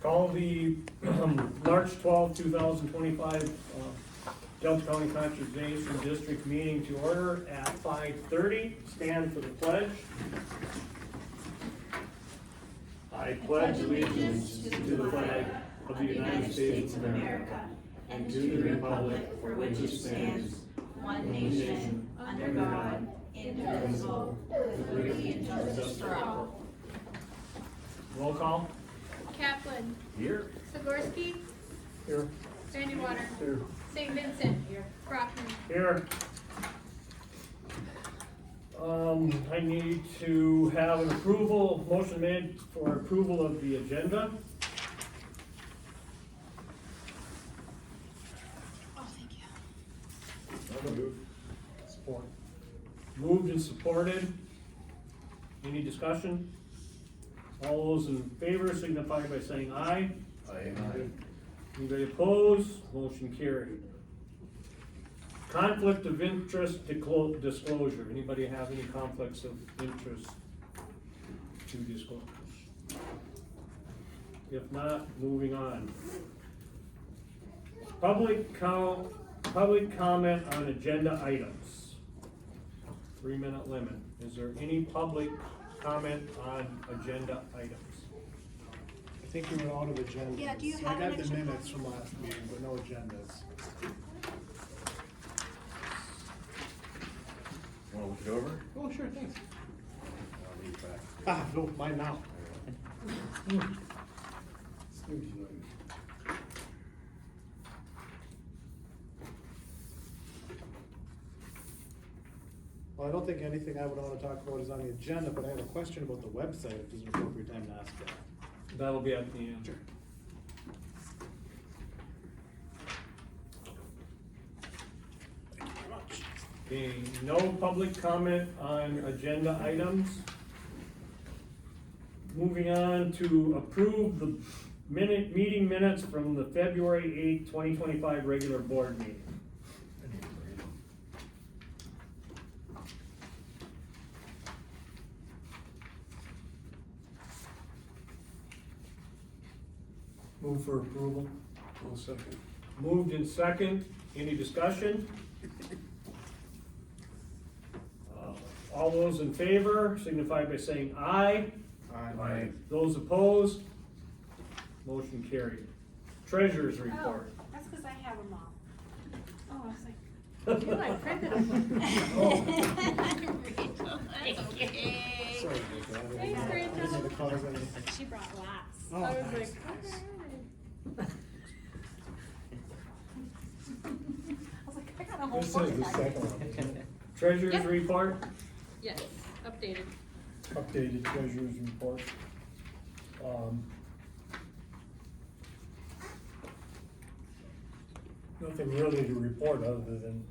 Call the March 12, 2025 Delta County Conservation District meeting to order at 5:30. Stand for the pledge. I pledge allegiance to the flag of the United States of America and to the republic for which it stands, one nation, under God, indivisible, with liberty and justice for all. Roll call. Kaplan. Here. Sikorsky. Here. Sandywater. Here. St. Vincent. Here. Brockman. Here. I need to have an approval, motion made for approval of the agenda. Oh, thank you. Support. Moved and supported. Any discussion? All those in favor signify by saying aye. Aye. Anybody opposed? Motion carried. Conflict of interest disclosure. Anybody have any conflicts of interest to disclose? If not, moving on. Public comment on agenda items. 3-minute limit. Is there any public comment on agenda items? I think we were out of agendas. Yeah, do you So I have got an the agenda? minutes from last meeting, but no agendas. Wanna look it over? Oh, sure, thanks. I'll leave it back. Ah, no, mine now. Well, I don't think anything I would wanna talk about is on the agenda, but I have a question about the website, if there's an appropriate time to ask that. That'll be at the end. Sure. Thank you very much. Okay, no public comment on agenda items. Moving on to approve the meeting minutes from the February 8th, 2025 regular board meeting. Move for approval. I'll second. Moved in second, any discussion? All those in favor signify by saying aye. Aye. Those opposed? Motion carried. Treasurer's Oh, report. that's because I have them all. Oh, I was like, you I printed them. Okay. Sorry about that. I Thanks, didn't Rachel. mean to cause any- She brought lots. Oh, I was nice, like, nice. okay. I was like, I got a whole This book. is the second one, Treasurer's Yep. report. Yes, updated. updated treasurer's report. Nothing really to report other than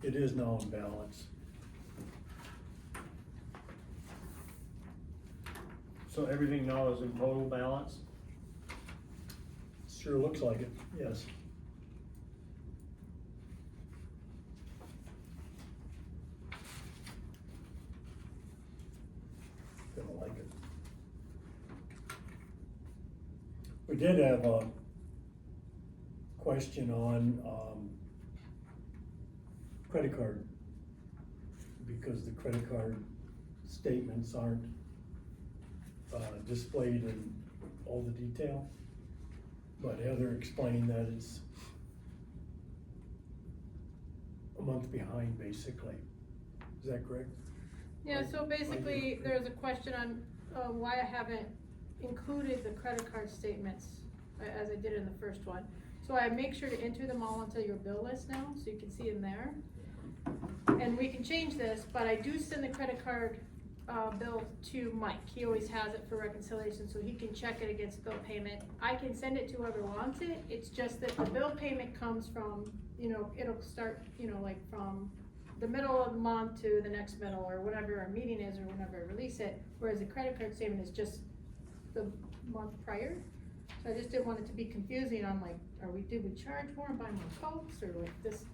it is now in balance. So everything now is in total balance? Sure looks like it, yes. Gonna like it. We did have a question on, credit card. Because the credit card statements aren't, displayed in all the detail. But Heather explained that it's a month behind, basically. Is that correct? Yeah, so basically, there's a question on, why I haven't included the credit card statements, as I did in the first one. So I make sure to enter them all into your bill list now, so you can see them there. And we can change this, but I do send the credit card, bill to Mike. He always has it for reconciliation, so he can check it against bill payment. I can send it to whoever wants it, it's just that the bill payment comes from, it'll start, like from the middle of the month to the next middle, or whatever our meeting is, or whenever I release it, whereas the credit card statement is just the month prior. So I just didn't want it to be confusing on like, did we charge more and buy more Cokes, or like this,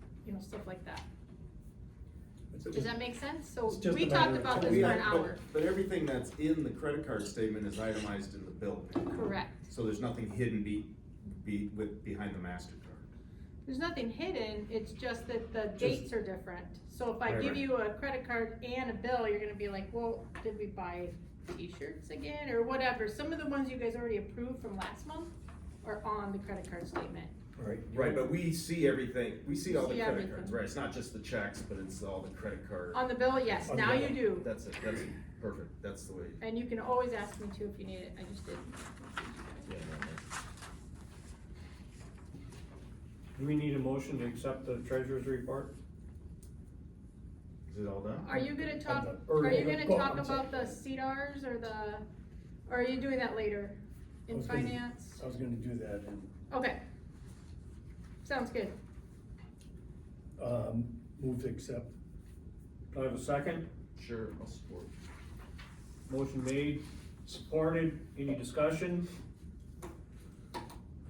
stuff like that. Does that make sense? So It's just we a talked matter of about time. this for an hour. But everything that's in the credit card statement is itemized in the bill payment. Correct. So there's nothing hidden behind the MasterCard. There's nothing hidden, it's just that the Just- dates are different. So if I Right, give right. you a credit card and a bill, you're gonna be like, well, did we buy t-shirts again, or whatever. Some of the ones you guys already approved from last month are on the credit card statement. Right. Right, but we see everything, we see all the See credit everything. cards, right, it's not just the checks, but it's all the credit card. On the bill, yes, On the now bill. you do. That's perfect, that's the way. And you can always ask me to if you need it, I just didn't. Yeah, no, no. Do we need a motion to accept the treasurer's report? Is it all done? Are you gonna talk, Or- are you gonna go talk on, I'm sorry. about the CDRs or the, or are you doing that later? I In was gonna- finance? I was gonna do that and, Okay. Sounds good. move to accept. Do I have a second? Sure, I'll support. Motion made, supported, any discussion?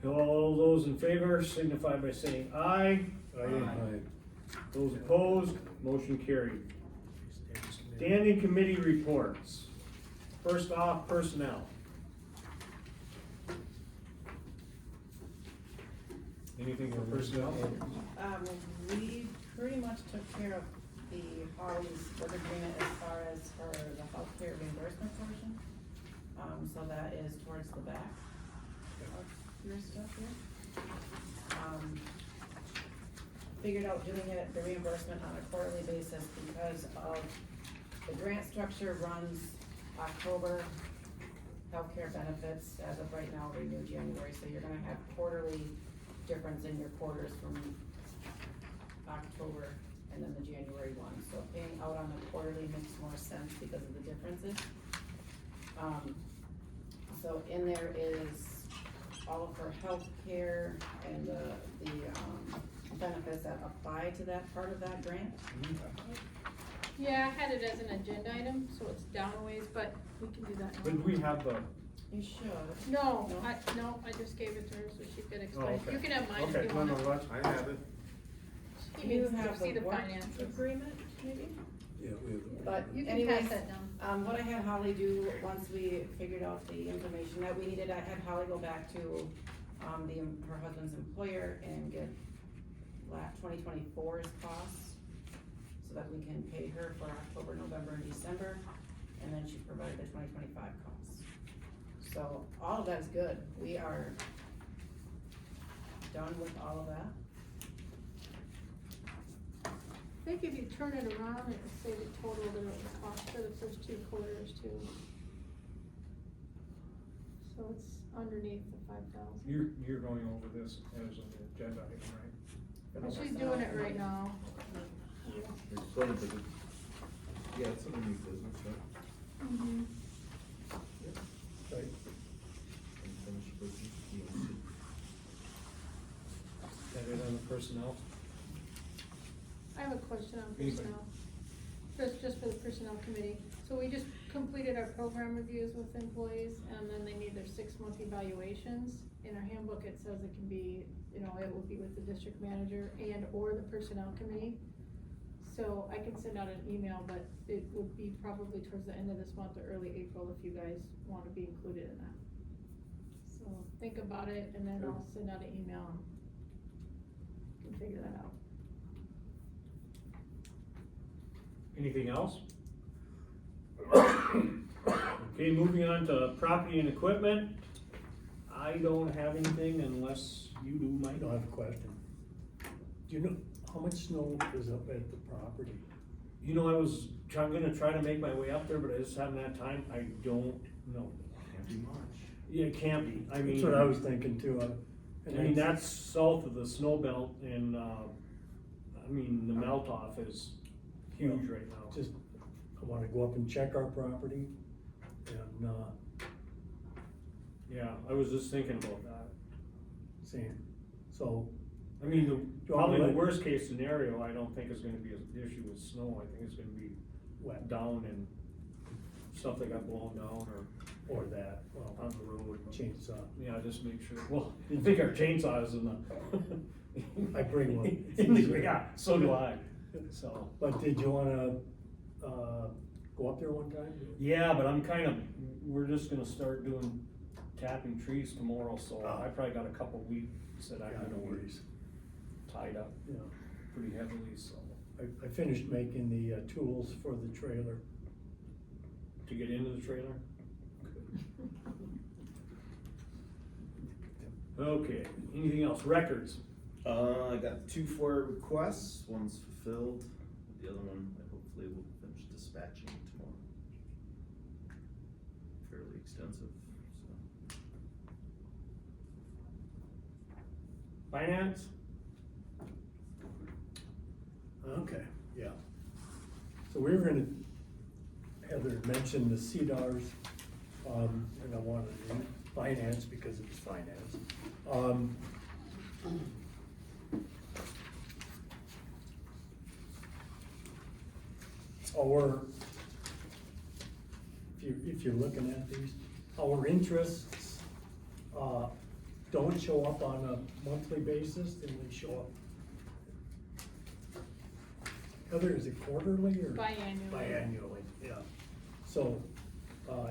All those in favor signify by saying aye. Aye. Those opposed, motion carried. Standing committee reports. First off, personnel. Anything for personnel? We pretty much took care of the Holly's work agreement as far as for the healthcare reimbursement portion. So that is towards the back of your stuff here. Figured out doing it, the reimbursement on a quarterly basis because of the grant structure runs October. Healthcare benefits as of right now renew January, so you're gonna have quarterly difference in your quarters from October and then the January one, so paying out on the quarterly makes more sense because of the differences. So in there is all of her health care and the benefits that apply to that part of that grant. Yeah, I had it as an agenda item, so it's down a ways, but we can do that now. Did we have the, You should. No, No? I just gave it to her so she could Oh, explain. okay. You can have mine okay, if you no, want. no, that's, I have it. He needs You to have see the the work finances. agreement, maybe? Yeah, we have. But You can anyways, pass that down. what I had Holly do, once we figured out the information that we needed, I had Holly go back to, her husband's employer and get 2024's costs, so that we can pay her for October, November, and December, and then she provided the 2025 costs. So, all of that is good, we are done with all of that. I think if you turn it around, it will say the total that it would cost for the first 2 quarters too. So it's underneath the 5,000. you're going over this as an agenda item, right? She's doing it right now. It's going to the, yeah, it's under new business, right? Mm-hmm. Right. Unfinished business, yes. That is on the personnel. I have a question on Anybody? personnel. Just for the personnel committee. So we just completed our program reviews with employees, and then they need their 6-month evaluations. In our handbook, it says it can be, it will be with the district manager and or the personnel committee. So I can send out an email, but it would be probably towards the end of this month or early April if you guys want to be included in that. So think about it, and then I'll send out an email and you can figure that out. Anything else? Okay, moving on to property and equipment. I don't have anything unless you do, I Mike. don't have a question. Do you know how much snow is up at the property? You know, I'm gonna try to make my way up there, but I just haven't had time. I don't know. Can't be much. Yeah, it can't be. I mean. That's what I was thinking too. I mean, that's south of the snow belt and, I mean, the melt off is huge right now. Just, I wanna go up and check our property and, Yeah, I was just thinking about that. see, so, I mean, you probably the want me to- worst case scenario, I don't think is gonna be an issue with snow. I think it's gonna be wet down and stuff that got blown down or that, well, or on the road. chainsaw. Yeah, just make sure, well, I think our chainsaw is in the. I bring one. In the- Yeah, so do I, so. But did you wanna, go up there one time? Yeah, but we're just gonna start doing tapping trees tomorrow, so Oh. I probably got a couple weeks that I'm Yeah, gonna no be worries. tied up Yeah, pretty heavily, so, I finished making the, tools for the trailer. to get into the trailer. Okay, anything else? Records? I got 2 FOIA requests, one's fulfilled, the other one I hopefully will finish dispatching tomorrow. Fairly extensive, so. Finance? Okay, yeah. So we were gonna, Heather mentioned the CDARS, and I wanted to do finance because it's finance. Our, if you're looking at these, our interests, don't show up on a monthly basis, they only show up. Heather, is it quarterly or? Biannually. Biannually, yeah. So,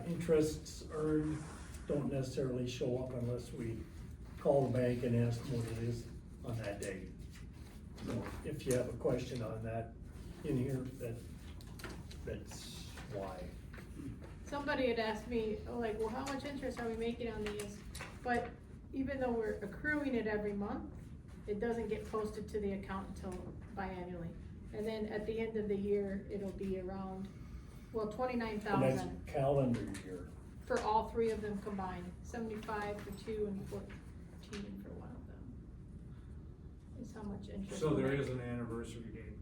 interests earned don't necessarily show up unless we call the bank and ask them what it is on that date. So if you have a question on that in here, that's why. Somebody had asked me, like, well, how much interest are we making on these? But even though we're accruing it every month, it doesn't get posted to the account until biannually. And then at the end of the year, it'll be around, well, 29,000 And that's calendar year. for all 3 of them combined, 75 for 2 and 14 for one of them. Is how much interest. So we'll there make. is an anniversary date.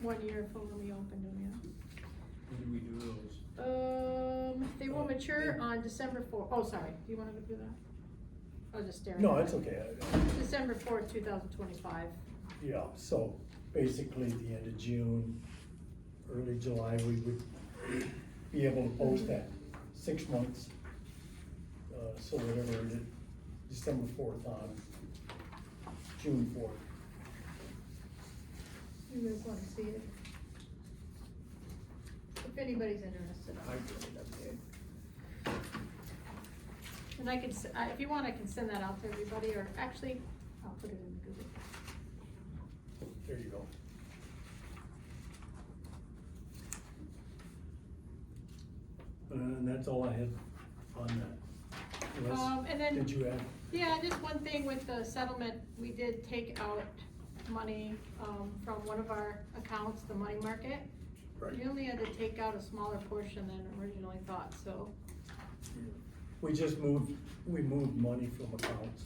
1 year from when we opened them, yeah. When do we do those? They will mature on December 4th. Oh, sorry, do you wanna go through that? I was just staring. No, at it's it. okay. December 4th, 2025. Yeah, so basically at the end of June, early July, we would be able to post that 6 months. So whatever it is, December 4th on June 4th. You guys wanna see it? If anybody's interested, I'll put it up there. And I can, if you want, I can send that out to everybody, or actually, I'll put it in Google. There you go. And that's all I had on that. Unless- And then. Did you add? Yeah, just one thing with the settlement, we did take out money, from one of our accounts, the money market. Right. We only had to take out a smaller portion than originally thought, so. We just moved money from accounts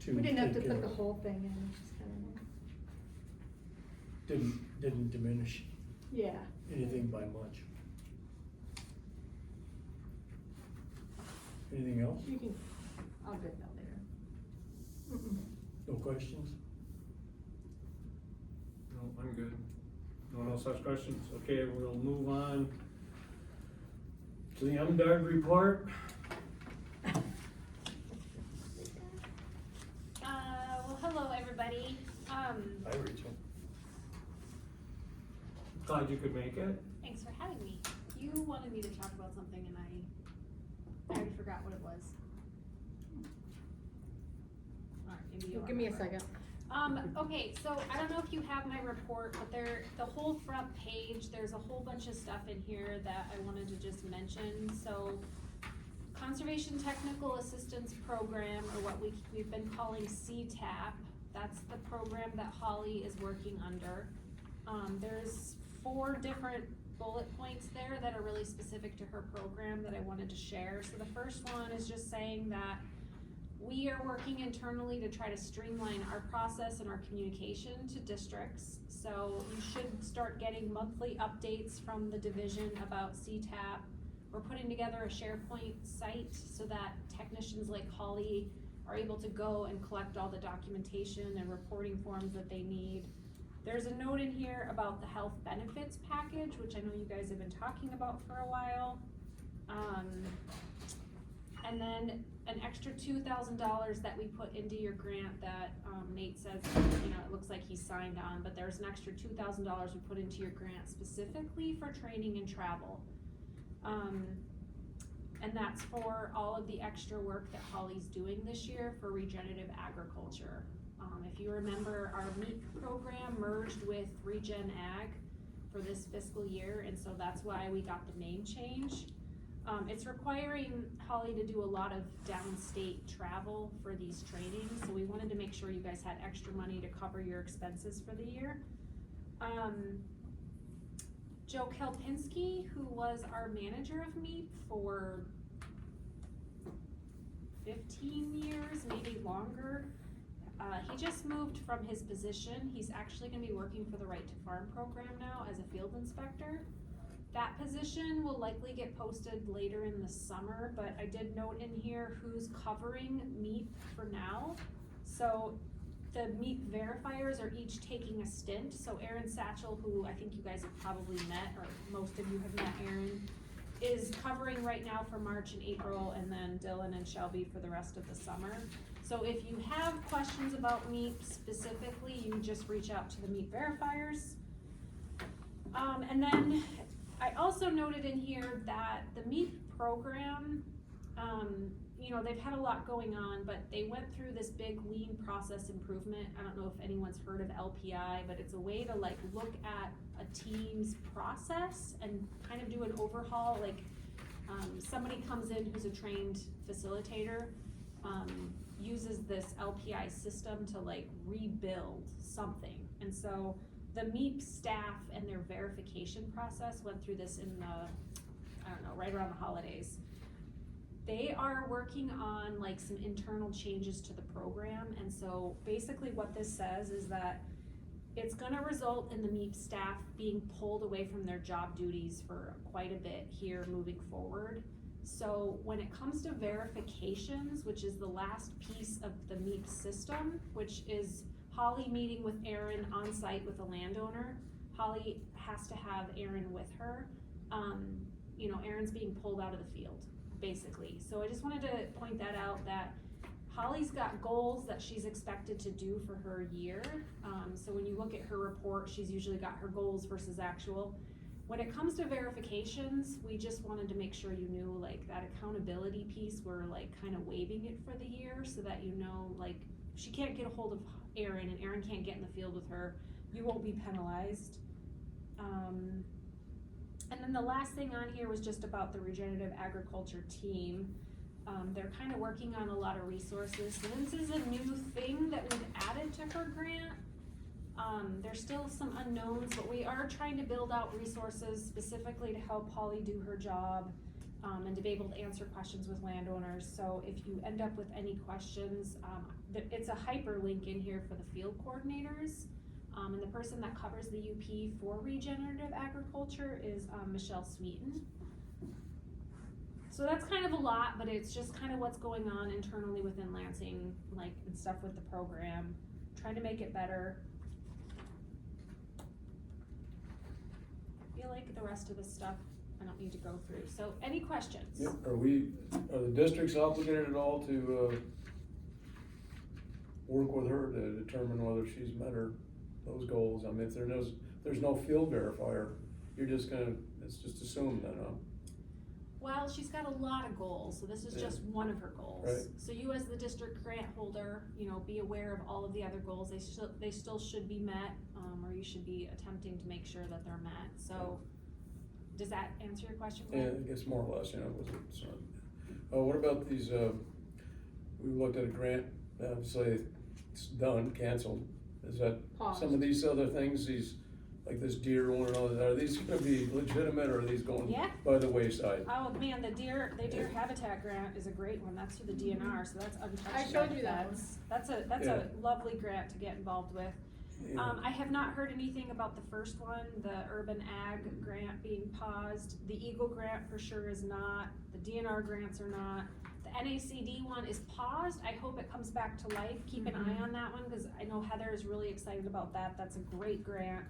to. We didn't have to take care put the of- whole thing in, just kinda, Didn't diminish yeah. anything by much. Anything else? You can, I'll get that later. No questions? No, I'm good. No one else has questions? Okay, we'll move on to the MDARD report. Well, hello, everybody. Hi, Rachel. Glad you could make it. Thanks for having me. You wanted me to talk about something and I already forgot what it was. Alright, maybe you'll Give me a remember. second. Okay, so I don't know if you have my report, but the whole front page, there's a whole bunch of stuff in here that I wanted to just mention. So, Conservation Technical Assistance Program, or what we've been calling CTAP, that's the program that Holly is working under. There's 4 different bullet points there that are really specific to her program that I wanted to share. So the first one is just saying that we are working internally to try to streamline our process and our communication to districts. So you should start getting monthly updates from the division about CTAP. We're putting together a SharePoint site so that technicians like Holly are able to go and collect all the documentation and reporting forms that they need. There's a note in here about the health benefits package, which I know you guys have been talking about for a while. And then an extra $2,000 that we put into your grant that Nate says, you know, it looks like he signed on, but there's an extra $2,000 we put into your grant specifically for training and travel. And that's for all of the extra work that Holly's doing this year for regenerative agriculture. If you remember, our MEAP program merged with Regen Ag for this fiscal year, and so that's why we got the name change. It's requiring Holly to do a lot of downstate travel for these trainings, so we wanted to make sure you guys had extra money to cover your expenses for the year. Joe Kelpinski, who was our manager of MEAP for 15 years, maybe longer, he just moved from his position. He's actually gonna be working for the Right to Farm program now as a field inspector. That position will likely get posted later in the summer, but I did note in here who's covering MEAP for now. So the MEAP verifiers are each taking a stint. So Aaron Satchel, who I think you guys have probably met, or most of you have met Aaron, is covering right now for March and April, and then Dylan and Shelby for the rest of the summer. So if you have questions about MEAP specifically, you just reach out to the MEAP verifiers. And then I also noted in here that the MEAP program, you know, they've had a lot going on, but they went through this big lean process improvement. I don't know if anyone's heard of LPI, but it's a way to like look at a team's process and kind of do an overhaul. Like somebody comes in who's a trained facilitator, uses this LPI system to like rebuild something. And so the MEAP staff and their verification process went through this in the, I don't know, right around the holidays. They are working on like some internal changes to the program, and so basically what this says is that it's gonna result in the MEAP staff being pulled away from their job duties for quite a bit here moving forward. So when it comes to verifications, which is the last piece of the MEAP system, which is Holly meeting with Aaron on site with a landowner, Holly has to have Aaron with her. You know, Aaron's being pulled out of the field, basically. So I just wanted to point that out, that Holly's got goals that she's expected to do for her year. So when you look at her report, she's usually got her goals versus actual. When it comes to verifications, we just wanted to make sure you knew like that accountability piece, we're like kind of waiving it for the year so that you know, like, she can't get a hold of Aaron and Aaron can't get in the field with her, you won't be penalized. And then the last thing on here was just about the regenerative agriculture team. They're kind of working on a lot of resources. So this is a new thing that we've added to her grant. There's still some unknowns, but we are trying to build out resources specifically to help Holly do her job, and to be able to answer questions with landowners. So if you end up with any questions, it's a hyperlink in here for the field coordinators. And the person that covers the UP for regenerative agriculture is Michelle Smeaton. So that's kind of a lot, but it's just kind of what's going on internally within Lansing, like, and stuff with the program, trying to make it better. I feel like the rest of the stuff I don't need to go through. So any questions? Yep. Are the districts obligated at all to, work with her to determine whether she's met those goals? I mean, if there's no field verifier, you're just gonna, it's just assumed then, huh? Well, she's got a lot of goals, so this is just one of her goals. Right. So you as the district grant holder, you know, be aware of all of the other goals. They still should be met, or you should be attempting to make sure that they're met. So does that answer your question? Yeah, I guess more or less, you know, was it, what about these, we looked at a grant, say it's done, canceled. Is that Paused. some of these other things, these, like this deer one and all that, are these gonna be legitimate or are these going Yeah. by the wayside? Oh man, the deer habitat grant is a great one. That's through the DNR, so that's untouched. I showed you that one. That's Yeah. a lovely grant to get involved with. Yeah. I have not heard anything about the first one, the urban ag grant being paused. The Eagle grant for sure is not. The DNR grants are not. The NACD one is paused. I hope it comes back to life. Keep an eye on that one, because I know Heather is really excited about that. That's a great grant.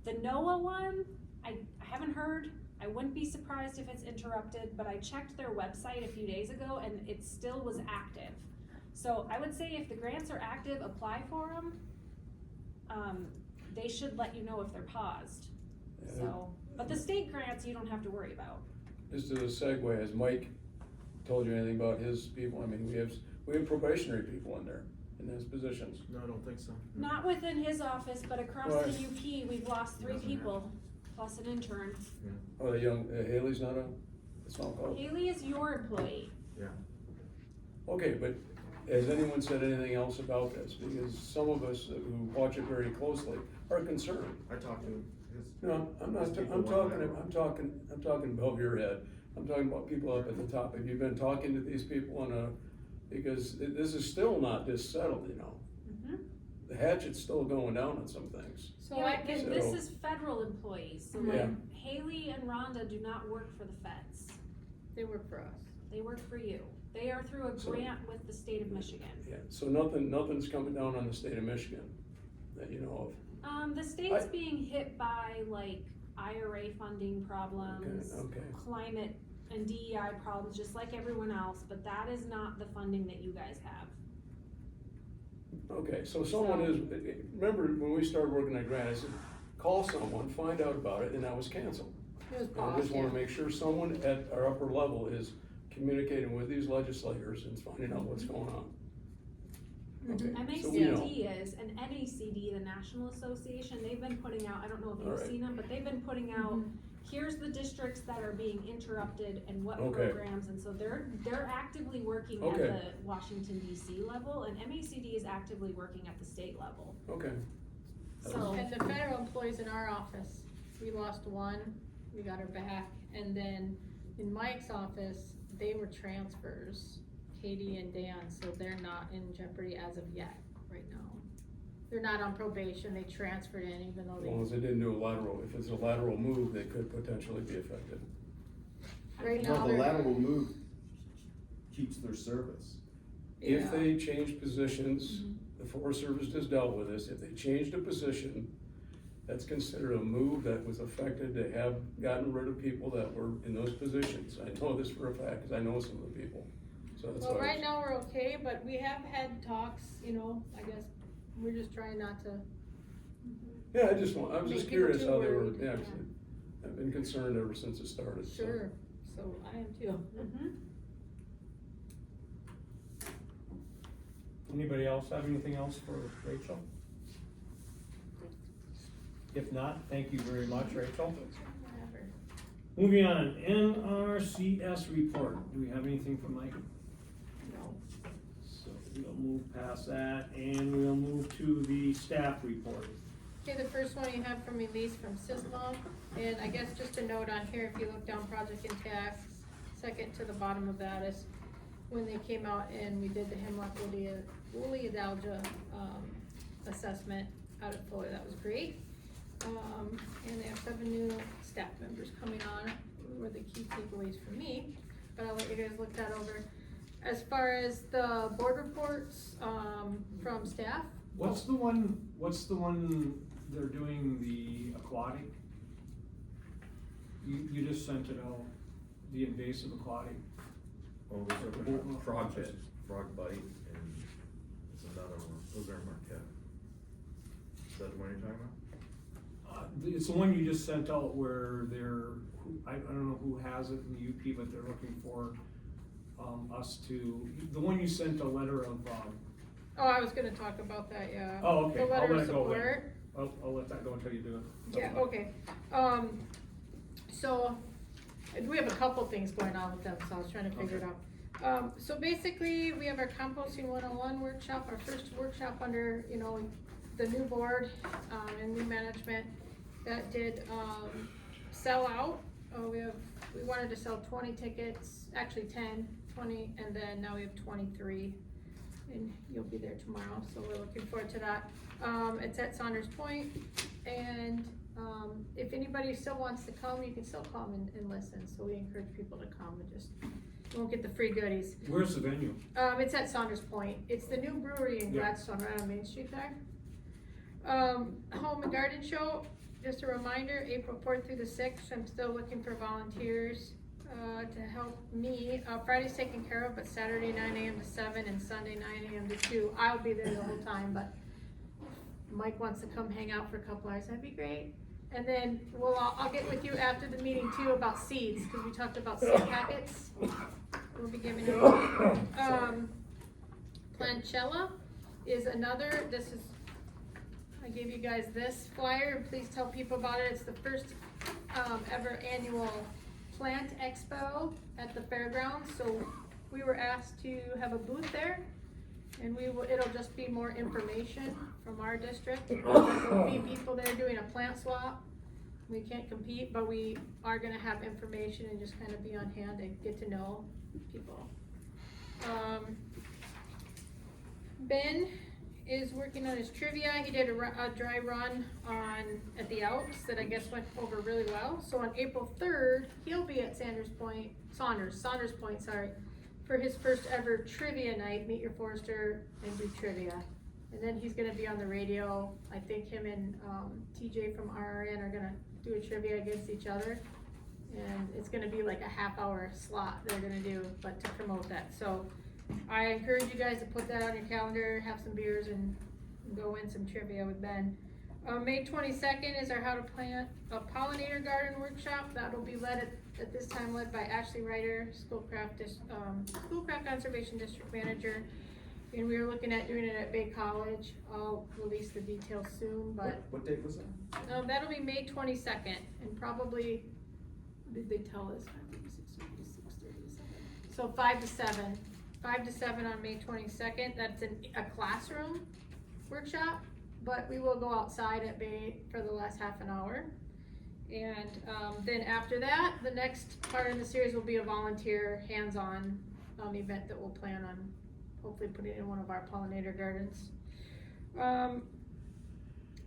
The NOAA one, I haven't heard. I wouldn't be surprised if it's interrupted, but I checked their website a few days ago and it still was active. So I would say if the grants are active, apply for them. They should let you know if they're paused. Yeah. So, but the state grants you don't have to worry about. Just as a segue, has Mike told you anything about his people. I mean, we have probationary people in there, in those positions. No, I don't think so. Not within his office, but across Right. the UP, we've lost 3 people, plus an intern. Oh, the young, Haley's not a, it's not called? Haley is your employee. Okay, but has anyone said anything else about this? Because some of us who watch it very closely are concerned. I talked to his. No, I'm not, his people I'm one talking, I'm talking above your head. I'm talking about people up at the top. Have you been talking to these people because this is still not just settled, you know? Mhm. The hatchet's still going down on some things. So Yeah, I and can, this is federal employees, so like Yeah. Haley and Rhonda do not work for the feds. they work for us. They work for you. They are through a So- grant with the state of Michigan. Yeah, so nothing's coming down on the state of Michigan that you know of. The state's I- being hit by like IRA funding problems, Okay. climate and DEI problems, just like everyone else, but that is not the funding that you guys have. Okay, so someone is, remember when we started working at Grant, I said, call someone, find out about it, and that was canceled. It was And I paused, just wanna yeah. make sure someone at our upper level is communicating with these legislators and finding out what's going on. Okay, so we know. MACD is, and NACD, the National Association, they've been putting out, I don't know if you've Alright. seen them, but they've been putting out, here's the districts that are being interrupted and what Okay. programs, and so they're actively working at Okay. the Washington DC level, and MACD is actively working at the state level. Okay, So, And the federal employees in our office, we lost one, we got her back, and then in Mike's office, they were transfers, Katie and Dan, so they're not in jeopardy as of yet, right now. They're not on probation, they transferred in even though as long as they didn't do a lateral, if it's a lateral move, they could potentially be affected. right now No, the they're. lateral move keeps their service. If Yeah. they change positions, the Forest Service has dealt with this, if they changed a position, that's considered a move that was affected, they have gotten rid of people that were in those positions. I know this for a fact, cause I know some of the people, so that's Well, why. right now we're okay, but we have had talks, you know, I guess, we're just trying not to. Yeah, I was just Make people curious too how they were, worried, yeah, yeah. 'cause I've been concerned ever since it started, so. Sure, so I am too. mhm. Anybody else have anything else for Rachel? If not, thank you very much, Rachel. Whatever. Moving on, NRCS report, do we have anything from Mike? No. So we'll move past that, and we'll move to the staff report. Okay, the first one you have from Elise from SISLA, and I guess just a note on here, if you look down project and tasks, second to the bottom of that is when they came out and we did the hemlock woolly adalgia, assessment out at Fuller, that was great. And they have 7 new staff members coming on, were the key takeaways for me, but I'll let you guys look that over. As far as the board reports, from staff, What's the one they're doing the aquatic? You just sent it out, the invasive aquatic. Oh, those are frog bite, and it's another one, those are Marquette. Is that the one you're talking about? It's the one you just sent out where I don't know who has it in the UP, but they're looking for, us to, the one you sent a letter of, oh, I was gonna talk about that, yeah. Oh, okay. The I'll letter let of it go then. support. I'll let that go until you do it. Yeah, okay. So, we have a couple things going on with them, so I was trying to figure it out. So basically, we have our composting 101 workshop, our first workshop under, you know, the new board, and new management that did, sell out. We wanted to sell 20 tickets, actually 10, 20, and then now we have 23. And you'll be there tomorrow, so we're looking forward to that. It's at Saunders Point, and, if anybody still wants to come, you can still come and listen, so we encourage people to come and just, you won't get the free goodies. Where's the venue? It's at Saunders Point, it's the new brewery in Yeah. Gladstone, right on Main Street there. Home and Garden Show, just a reminder, April 4th through the 6th, I'm still looking for volunteers, to help me. Friday's taken care of, but Saturday 9 AM to 7 and Sunday 9 AM to 2. I'll be there the whole time, but if Mike wants to come hang out for a couple hours, that'd be great. And then, I'll get with you after the meeting too about seeds, cause we talked about seed packets. we'll be giving it. Planchella is another, I gave you guys this flyer, and please tell people about it. It's the first, ever annual plant expo at the fairgrounds, so we were asked to have a booth there. And it'll just be more information from our district. There'll be people there doing a plant swap. We can't compete, but we are gonna have information and just kind of be on hand and get to know people. Ben is working on his trivia. He did a dry run at the Alps that I guess went over really well. So on April 3rd, he'll be at Saunders Point, for his first ever trivia night, Meet Your Forester and do trivia. And then he's gonna be on the radio. I think him and TJ from RRN are gonna do a trivia against each other. And it's gonna be like a half-hour slot they're gonna do, but to promote that. So I encourage you guys to put that on your calendar, have some beers and go win some trivia with Ben. May 22nd is our How to Plant a Pollinator Garden workshop. That'll be led by Ashley Ryder, Schoolcraft Conservation District Manager. And we were looking at doing it at Bay College. I'll release the details soon, but. What date was that? That'll be May 22nd, and probably, what did they tell us? So 5 to 7. 5 to 7 on May 22nd. That's a classroom workshop, but we will go outside at Bay for the last half an hour. And then after that, the next part in the series will be a volunteer hands-on event that we'll plan on hopefully putting in one of our pollinator gardens.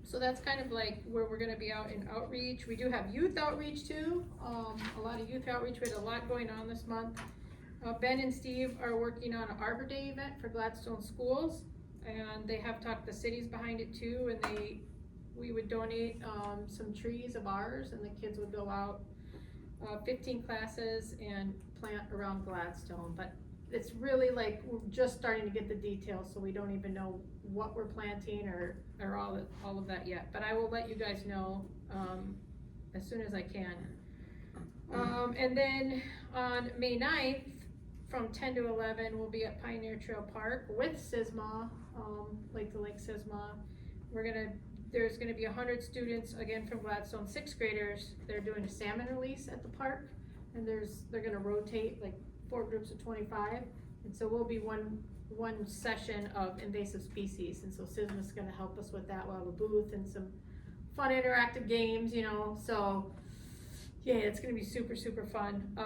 So that's kind of like where we're gonna be out in outreach. We do have youth outreach too, a lot of youth outreach. We had a lot going on this month. Ben and Steve are working on an Arbor Day event for Gladstone Schools, and they have talked the cities behind it too, and we would donate some trees of ours, and the kids would go out 15 classes and plant around Gladstone. But it's really like we're just starting to get the details, so we don't even know what we're planting or all of that yet. But I will let you guys know as soon as I can. And then on May 9th, from 10 to 11, we'll be at Pioneer Trail Park with SSMA, Lake to Lake SSMA. There's gonna be 100 students, again from Gladstone, 6th graders. They're doing a salmon release at the park, and they're gonna rotate like 4 groups of 25. And so we'll be one session of invasive species, and so SSMA's gonna help us with that. We'll have a booth and some fun interactive games, so yeah, it's gonna be super, super fun.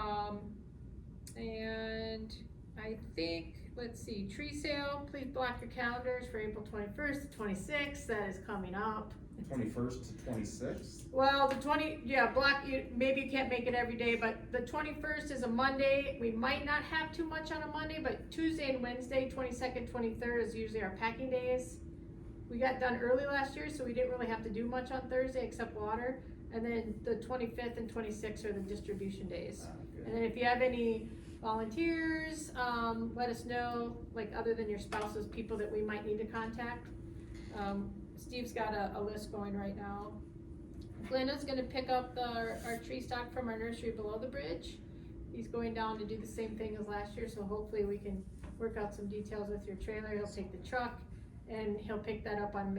And I think, let's see, tree sale, please block your calendars for April 21st to 26th, that is coming up. 21st to 26th? Well, maybe you can't make it every day, but the 21st is a Monday. We might not have too much on a Monday, but Tuesday and Wednesday, 22nd, 23rd is usually our packing days. We got done early last year, so we didn't really have to do much on Thursday except water. And then the 25th and 26th are the distribution days. And then if you have any volunteers, let us know, like other than your spouses, people that we might need to contact. Steve's got a list going right now. Glenda's gonna pick up our tree stock from our nursery below the bridge. He's going down to do the same thing as last year, so hopefully we can work out some details with your trailer. He'll take the truck, and he'll pick that up on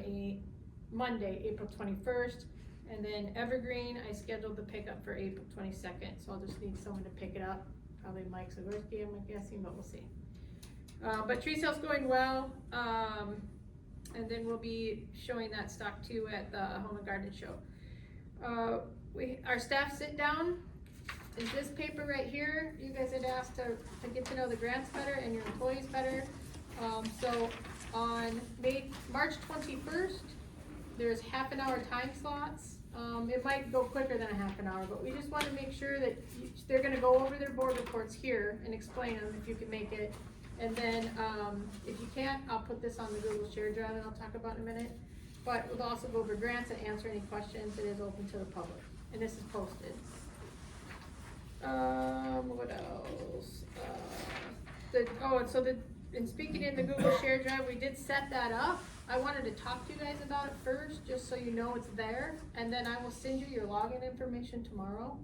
Monday, April 21st. And then Evergreen, I scheduled the pickup for April 22nd, so I'll just need someone to pick it up. Probably Mike Zagorski, I'm guessing, but we'll see. But tree sale's going well, and then we'll be showing that stock too at the Home and Garden Show. Our staff sit down is this paper right here. You guys had asked to get to know the grants better and your employees better. So on March 21st, there's half an hour time slots. It might go quicker than a half an hour, but we just want to make sure that they're going to go over their board reports here and explain them if you can make it. And then if you can't, I'll put this on the Google Share Drive and I'll talk about in a minute. But we'll also go over grants and answer any questions. It is open to the public, and this is posted. What else? And speaking in the Google Share Drive, we did set that up. I wanted to talk to you guys about it first, just so you know it's there, and then I will send you your login information tomorrow.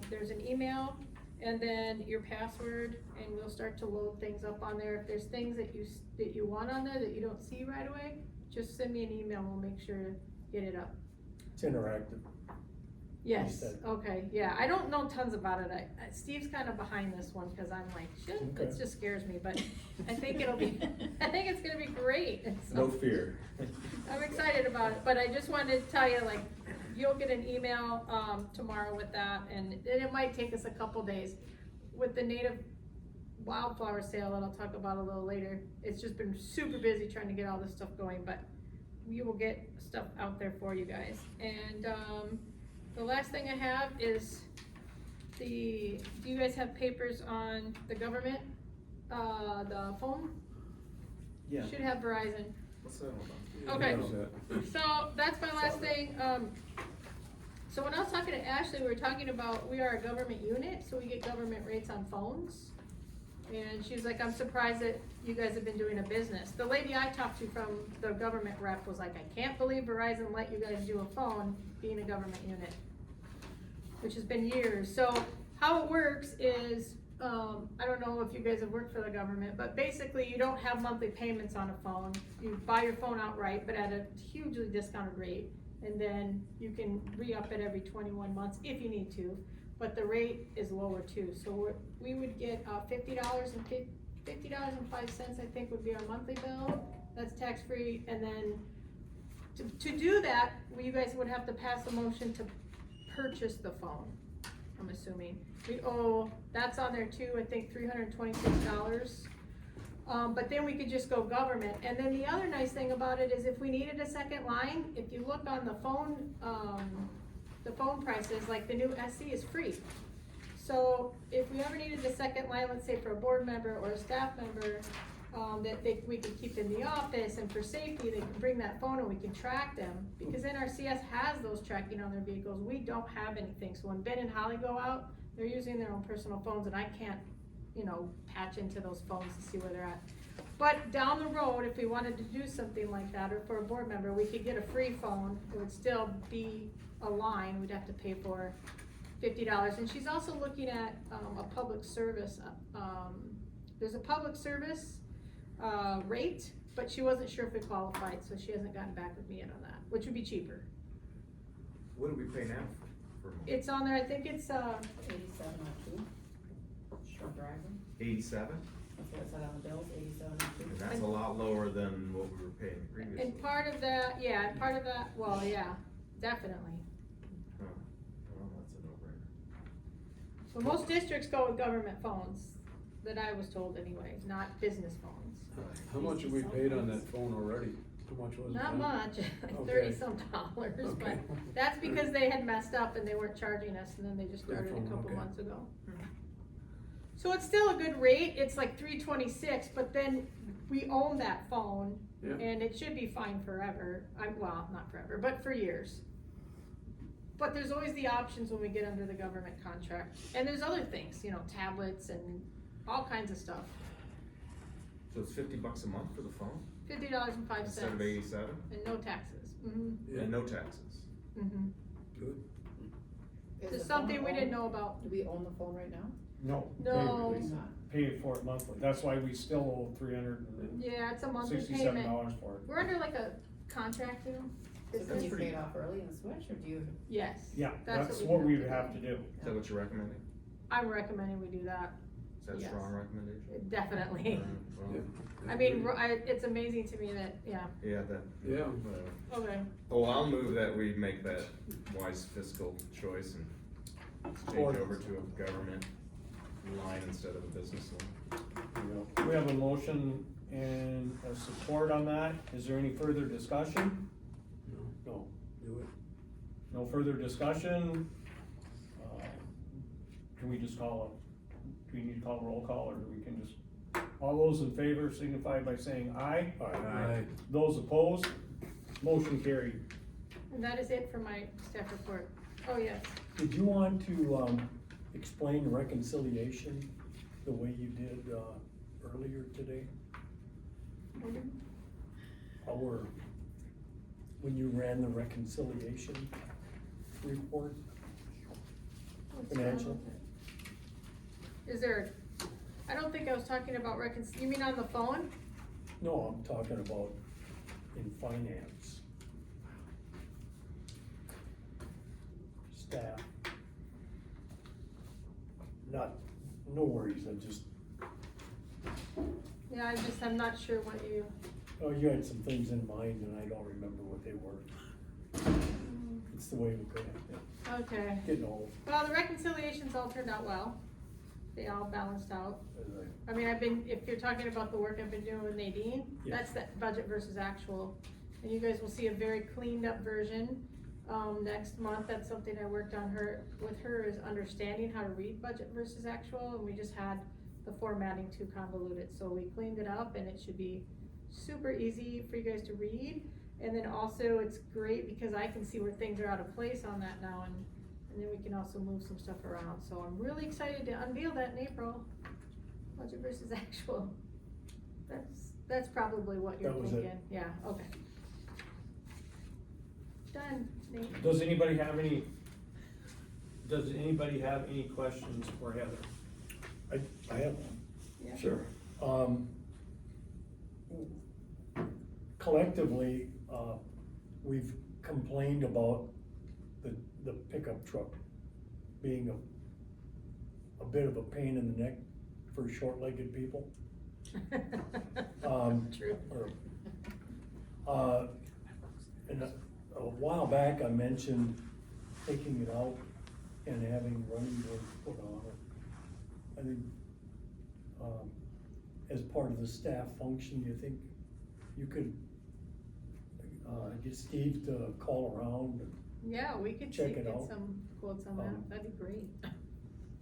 There's an email, and then your password, and we'll start to load things up on there. If there's things that you want on there that you don't see right away, just send me an email, we'll make sure to get it up. It's interactive. Yes, said. okay, yeah, I don't know tons about it, Steve's kinda behind this one, cause I'm like, shit, Okay. it just scares me, but I think it'll be, I think it's gonna be great, and so- No fear. I'm excited about it, but I just wanted to tell you, like, you'll get an email, tomorrow with that, and it might take us a couple days. With the native wildflower sale that I'll talk about a little later, it's just been super busy trying to get all this stuff going, but we will get stuff out there for you guys. And, the last thing I have is do you guys have papers on the government, the phone? Yeah. Should have Verizon. What's that all about? Okay. What is that? So that's my last thing, so when I was talking to Ashley, we were talking about, we are a government unit, so we get government rates on phones. And she was like, I'm surprised that you guys have been doing a business. The lady I talked to from the government rep was like, I can't believe Verizon let you guys do a phone being a government unit, which has been years. So how it works is, I don't know if you guys have worked for the government, but basically you don't have monthly payments on a phone. You buy your phone outright, but at a hugely discounted rate. And then you can re-up it every 21 months if you need to, but the rate is lower too. So we would get $50 and $50.05, I think, would be our monthly bill. That's tax-free. And then to do that, you guys would have to pass a motion to purchase the phone, I'm assuming. We owe, that's on there too, I think $326. But then we could just go government. And then the other nice thing about it is if we needed a second line, if you look on the phone prices, like the new SC is free. So if we ever needed a second line, let's say for a board member or a staff member, we could keep in the office, and for safety, they can bring that phone and we can track them. Because NRCS has those tracking on their vehicles, we don't have anything. So when Ben and Holly go out, they're using their own personal phones, and I can't, patch into those phones to see where they're at. But down the road, if we wanted to do something like that, or for a board member, we could get a free phone. It would still be a line, we'd have to pay for $50. And she's also looking at a public service, there's a public service rate, but she wasn't sure if it qualified, so she hasn't gotten back with me yet on that, which would be cheaper. What do we pay now for? It's on there, I think it's 8702. Short driver. 87? That's what it said on the bills, 8702. And that's a lot lower than what we were paying previously. and part of that, well, yeah, definitely. Huh. Well, that's a no-brainer. So most districts go with government phones, that I was told anyway, not business phones. How much have we paid on that phone already? How much was it? Not much, like Okay. $30-some, but Okay. that's because they had messed up and they weren't charging us, and then they just started a phone, couple okay. months ago. So it's still a good rate, it's like $326, but then we own that phone, Yeah. and it should be fine forever. Well, not forever, but for years. But there's always the options when we get under the government contract, and there's other things, tablets and all kinds of stuff. So it's $50 a month for the phone? $50.05. Instead of 87? And no taxes. Yeah. And no taxes? Good. Is It's the something phone we didn't owned? know about. Do we own the phone right now? No. No. Pay for it monthly, that's why we still owe Yeah, it's a monthly $367 payment. for it. We're under like a contract, So This can is- you pay it off early and switch, or do you? Yes. Yeah, That's that's what what we we would have have to to do. Is that what you're recommending? I'm recommending we do that, Is that a Yes. strong recommendation? definitely. Well, I mean, it's amazing to me that, yeah, yeah, that. Yeah. okay. Oh, I'll move that we make that wise fiscal choice and change over to a government line instead of a business line. We have a motion and a support on that. Is there any further discussion? No. Do it. No further discussion? Can we just do we need to call a roll call, or we can just, all those in favor signify by saying aye? Aye. Those opposed? Motion carried. And that is it for my staff report. Oh, yes. Did you want to, explain reconciliation the way you did, earlier today? When you ran the reconciliation report? What's Financial. wrong with it? Is there, I don't think I was talking about you mean on the phone? No, I'm talking about in finance. Staff. No worries, Yeah, I'm not sure what you. oh, you had some things in mind and I don't remember what they were. It's the way we could have, Okay. getting old. Well, the reconciliations all turned out well. They all balanced out. as I mean, if you're talking about the work I've been doing with Nadine, Yeah. that's that budget versus actual. And you guys will see a very cleaned up version, next month. That's something I worked on with her is understanding how to read budget versus actual, and we just had the formatting too convoluted. So we cleaned it up and it should be super easy for you guys to read. And then also it's great because I can see where things are out of place on that now, and then we can also move some stuff around. So I'm really excited to unveil that in April. Budget versus actual. That's probably what you're That was it. thinking. Yeah, okay. Done, Nate. Does anybody have any questions for Heather? I have one. Yeah. Sure. Collectively, we've complained about the pickup truck being a bit of a pain in the neck for short-legged people. True. And a while back, I mentioned taking it out and having running boards put on it. I think, as part of the staff function, you think you could, get Steve to call around? Yeah, we could Check it get out. some quotes on that. That'd be great.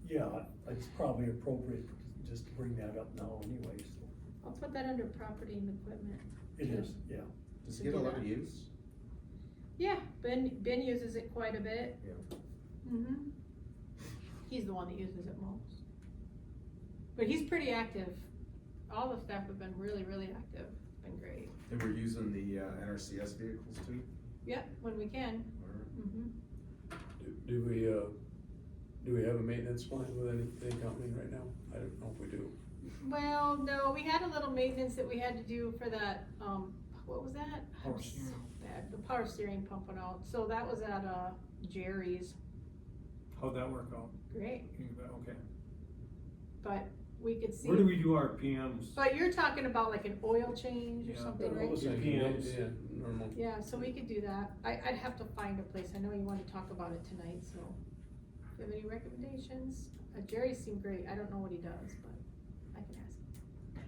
Yeah, it's probably appropriate just to bring that up now anyway, so. I'll put that under property and equipment. It is, yeah. Does it get a lot of use? Yeah, Ben uses it quite a bit. Yeah. Mm-hmm. He's the one that uses it most. But he's pretty active. All the staff have been really, really active. It's been great. And we're using the NRCS vehicles too? Yep, when we can. Mm-hmm. Do we have a maintenance plan with any company right now? I don't know if we do. Well, no, we had a little maintenance that we had to do for that, what was that? Power I'm steering. so bad. The power steering pump went out. So that was at, Jerry's. How'd that work out? Great, Okay. but we could see. Where do we do our PMs? But you're talking about like an oil change or Yeah. something, Yeah, right? those things, PMs. Yeah, normal. Yeah, so we could do that. I'd have to find a place. I know you want to talk about it tonight, so. Do you have any recommendations? Jerry seemed great. I don't know what he does, but I can ask him.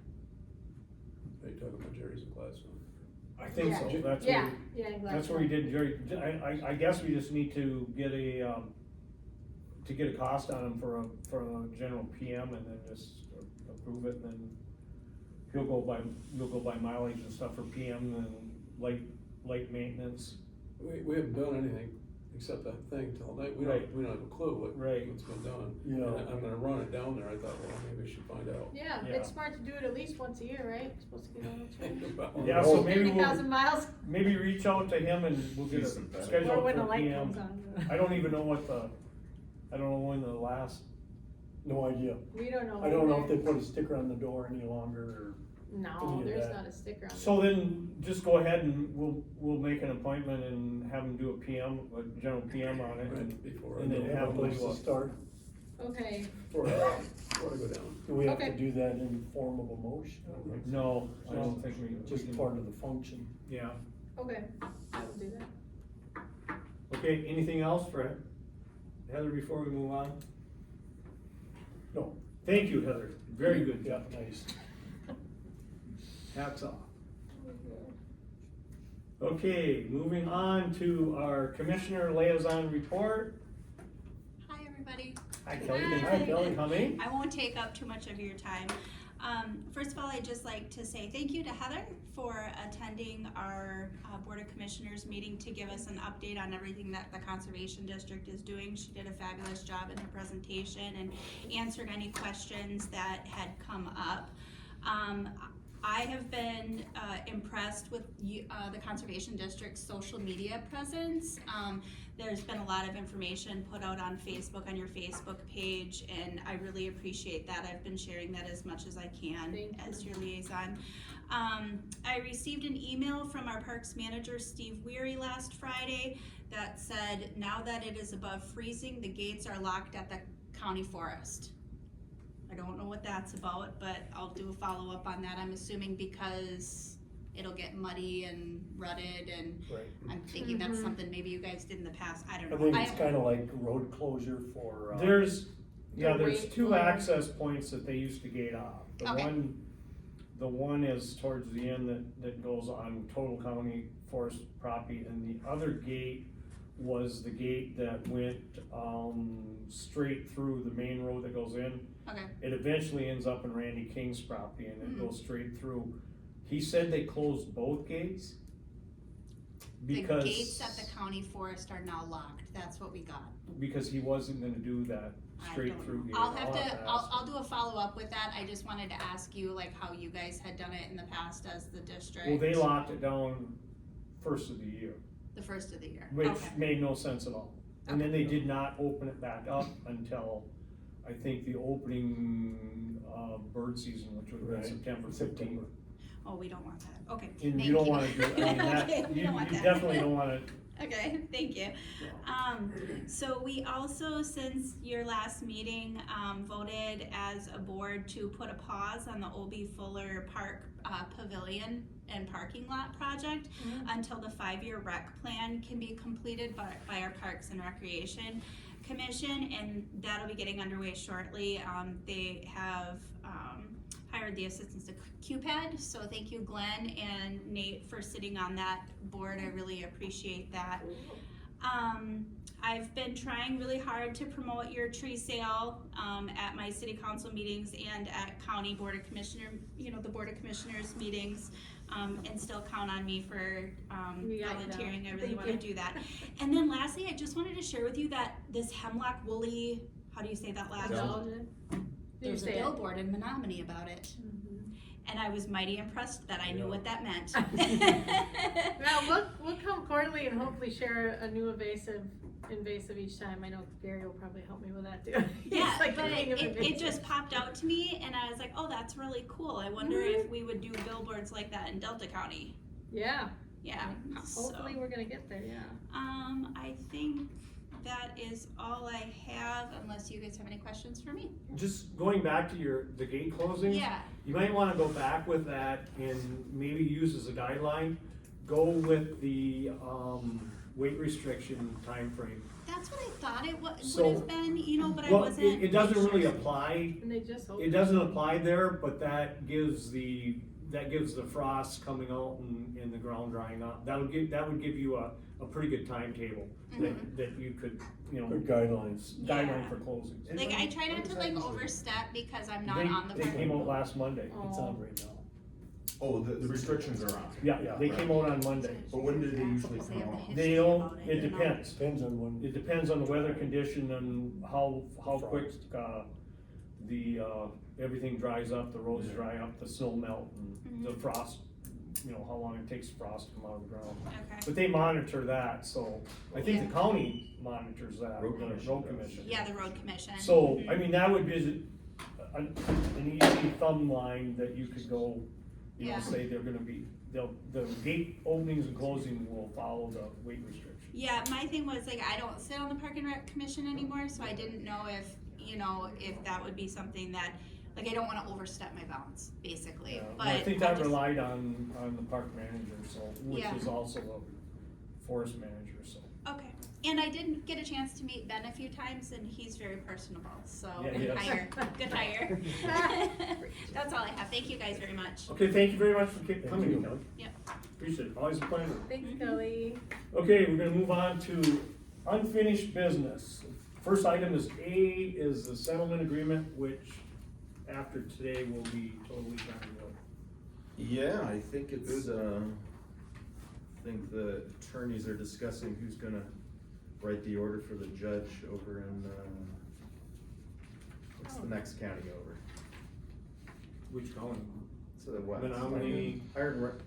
Are you talking about Jerry's in class? I think so. Yeah. That's Yeah, where, yeah, I'm glad. that's where we did Jerry. I guess we just need to get a cost on him for a general PM and then just approve it, and then you'll go by mileage and stuff for PM and light maintenance. We haven't done anything except that thing till night. We Right. don't have a clue Right. what's been done. Yeah. And I'm gonna run it down there. I thought, well, maybe I should find out. Yeah, Yeah. it's smart to do it at least once a year, right? Supposed to get oil change. Yeah, so maybe 50,000 miles. maybe reach out to him and we'll get a Decent better. schedule Or when for the light PM. comes on. I don't even know I don't know when the last, No idea. We don't know. I don't know if either. they put a sticker on the door any longer No, any of there's that. not a sticker on it. so then just go ahead and we'll make an appointment and have him do a PM, a general PM on it. Right, before I And or then go, have a have place them to do start. Okay, before I go down. Do we have to Okay. do that in form of a motion? No, I don't think we. Just we can- part of the function. Yeah. okay, I will do that. Okay, anything else for Heather before we move on? No. Thank you, Heather. Very good Yeah, job. nice. Hats off. Okay, moving on to our Commissioner Liaison Report. Hi, everybody. Hi Kelly. Hi. Hi Kelly, coming. I won't take up too much of your time. First of all, I'd just like to say thank you to Heather for attending our Board of Commissioners meeting to give us an update on everything that the Conservation District is doing. She did a fabulous job in her presentation and answered any questions that had come up. I have been impressed with the Conservation District's social media presence. There's been a lot of information put out on Facebook, on your Facebook page, and I really appreciate that. I've been sharing that as much as I can as your liaison. I received an email from our Parks Manager, Steve Weary, last Friday that said, now that it is above freezing, the gates are locked at the county forest. I don't know what that's about, but I'll do a follow-up on that. I'm assuming because it'll get muddy and rutted, and Right. I'm thinking that's something maybe you guys did in the past. I don't I know. think it's kinda like road closure for, There's, yeah, there's Wait, two well- access points that they used to gate off. Okay. The one is towards the end that goes on total county forest property, and the other gate was the gate that went, straight through the main road that goes in. Okay, It eventually ends up in Randy King's property, and it Mhm. goes straight through. He said they closed both gates. the Because. gates at the county forest are now locked. That's what we got. Because he wasn't gonna do that I straight don't through know. gate. I'll have to, ask I'll him. do a follow-up with that. I just wanted to ask you like how you guys had done it in the past as the district. Well, they locked it down first of the year, The first of the year. which Okay. made no sense at all. And then they did not open it back up until, I think, the opening, bird season, which would have been Right. September September. 15th. Oh, we don't want that. Okay, And thank you don't wanna do, I mean, Okay, that, we you don't want that. definitely don't wanna, Okay, thank you. So we also, since your last meeting, voted as a board to put a pause on the O.B. Fuller Park Pavilion and Parking Lot project until the 5-year rec plan can be completed by our Parks and Recreation Commission, and that'll be getting underway shortly. They have hired the assistance to QPAD, so thank you Glenn and Nate for sitting on that board. I really appreciate that. I've been trying really hard to promote your tree sale at my city council meetings and at county board of commissioner, the board of commissioners meetings, and still count on me for We got you volunteering. down. I really Thank want to you. do that. And then lastly, I just wanted to share with you that this hemlock woolly, how do you say that last? Indulgent. There's a You say it. billboard in Menominee about it. And I was mighty impressed that I knew what that meant. Well, we'll come quarterly and hopefully share a new invasive each time. I know Gary will probably help me with that too. Yeah, He's like the but king of it invasive. just popped out to me and I was like, oh, that's really cool. I wonder if we would do billboards like that in Delta County. Yeah, Yeah. hopefully we're gonna get there, yeah. I think that is all I have, unless you guys have any questions for me. just going back to the gate closing. Yeah, You might wanna go back with that and maybe use as a guideline, go with the, weight restriction timeframe. that's what I thought it would So- have been, but I Well, wasn't. it doesn't really sure. apply, And they just hope. it doesn't apply there, but that gives the frost coming out and the ground drying up. That would give you a pretty good timetable that you could, Or guidelines. guideline for closings. Like, I try not to like overstep because I'm not They- on the They board. came out last Monday. It's on right now. Oh, the restrictions are on. Yeah, they came out on Monday. But when do they usually Because they come have the out? history They don't, about it you know? depends. Depends on when. It depends on the weather condition and how quick, everything dries up, the roads dry up, the snow melt, and the frost, how long it takes frost to come out of the ground. Okay. But they monitor that, so, I think the county monitors that, Road the commission road does. commission. Yeah, the road commission. So, Mhm. I mean, that would be an easy thumb line that you could go, Yeah. say they're gonna be, the gate openings and closing will follow the weight restriction. Yeah, my thing was like, I don't sit on the Park and Rec Commission anymore, so I didn't know if that would be something that, like, I don't wanna overstep my bounds, basically, Yeah, but. and I think I that just- relied on the park manager, so, which Yeah. is also a forest manager, so. Okay, and I did get a chance to meet Ben a few times, and he's very personable, so, Yeah, he good is. hire. That's all I have, thank you guys very much. Okay, thank you very much for coming, you. Kelly. Yep. Appreciate it, always a pleasure. Thanks, Kelly. Okay, we're gonna move on to unfinished business. First item is A, is the settlement agreement, which after today will be totally done with. Yeah, I think it's, I think the attorneys are discussing who's gonna write the order for the judge over in, what's the next county over? Which county? So what? Menominee, Ironwood.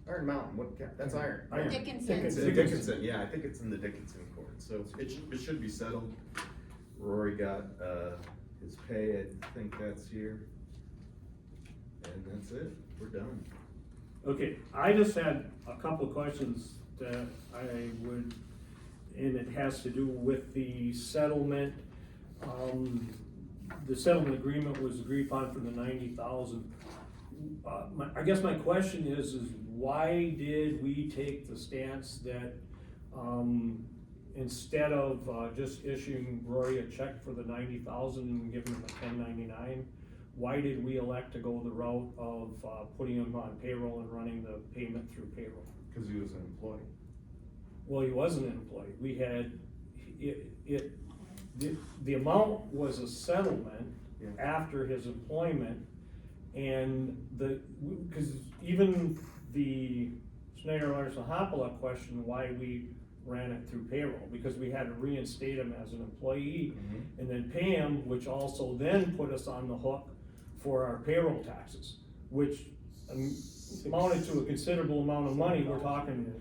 Iron Mountain, that's Iron. Iron. Dickinson. Dickinson, yeah, I think it's in the Dickinson court, so it should be settled. Rory got, his pay, I think that's here. And that's it, we're done. Okay, I just had a couple of questions that I would, and it has to do with the settlement. The settlement agreement was agreed upon for the 90,000. I guess my question is why did we take the stance that, instead of, just issuing Rory a check for the 90,000 and giving him a 1099, why did we elect to go the route of, putting him on payroll and running the payment through payroll? Cause he was an employee. Well, he wasn't an employee. We had, the amount was a settlement Yeah. after his employment. And cause even the Schneider Larson Hopala questioned why we ran it through payroll, because we had to reinstate him as an employee and then pay him, which also then put us on the hook for our payroll taxes, which amounted to a considerable amount of money. We're talking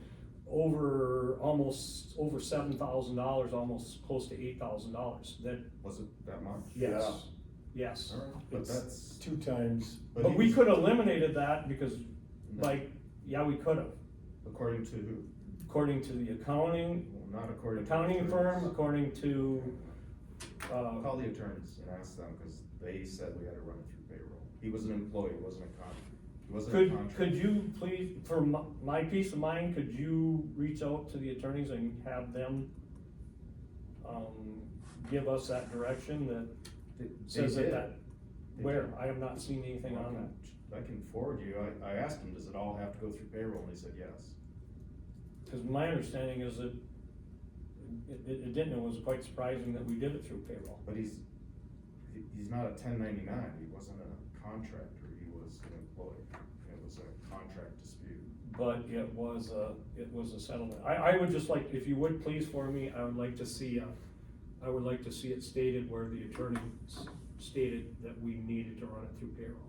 almost over $7,000, almost close to $8,000. That, Was it that much? yes, yes. Alright, but It's that's. 2 times. But we could have eliminated that because, yeah, we could have, According to who? according to the accounting Well, not according to. firm, attorneys. according to, Call the attorneys and ask them, cause they said we had to run it through payroll. He was an employee, he wasn't a contract. could you please, for my peace of mind, could you reach out to the attorneys and have them, give us that direction that They says did. that, They where? did. I have not seen anything on that. I can forward you, I asked him, does it all have to go through payroll, and he said yes. Cause my understanding is that it didn't, it was quite surprising that we did it through payroll. But he's not a 1099, he wasn't a contractor, he was an employee, it was a contract dispute. But it was a settlement. I would just like, if you would please for me, I would like to see it stated where the attorney stated that we needed to run it through payroll.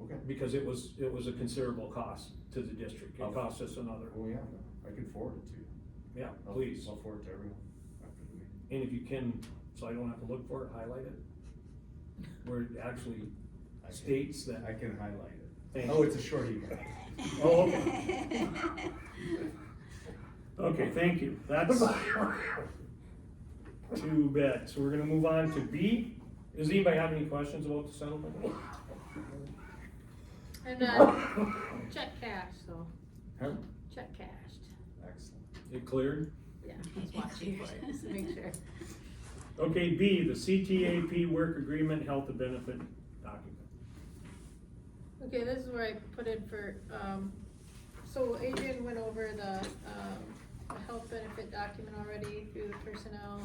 Okay. Because it was a considerable cost to the district. It cost us another, Oh, yeah, I can forward it to you. yeah, I'll- please. I'll forward it to everyone after the meeting. And if you can, so I don't have to look for it, highlight it. Where it actually I can- states that. I can highlight it. Thank Oh, you. it's a short email. Oh, okay. Okay, thank you. That's too bad. So we're gonna move on to B. Does anybody have any questions about the settlement? And, check cash, so, Huh? check cashed. Excellent. It cleared? Yeah, I was watching for it, just to make sure. Okay, B, the CTAP work agreement, health and benefit document. Okay, this is where I put in for, so Adrian went over the health benefit document already through the personnel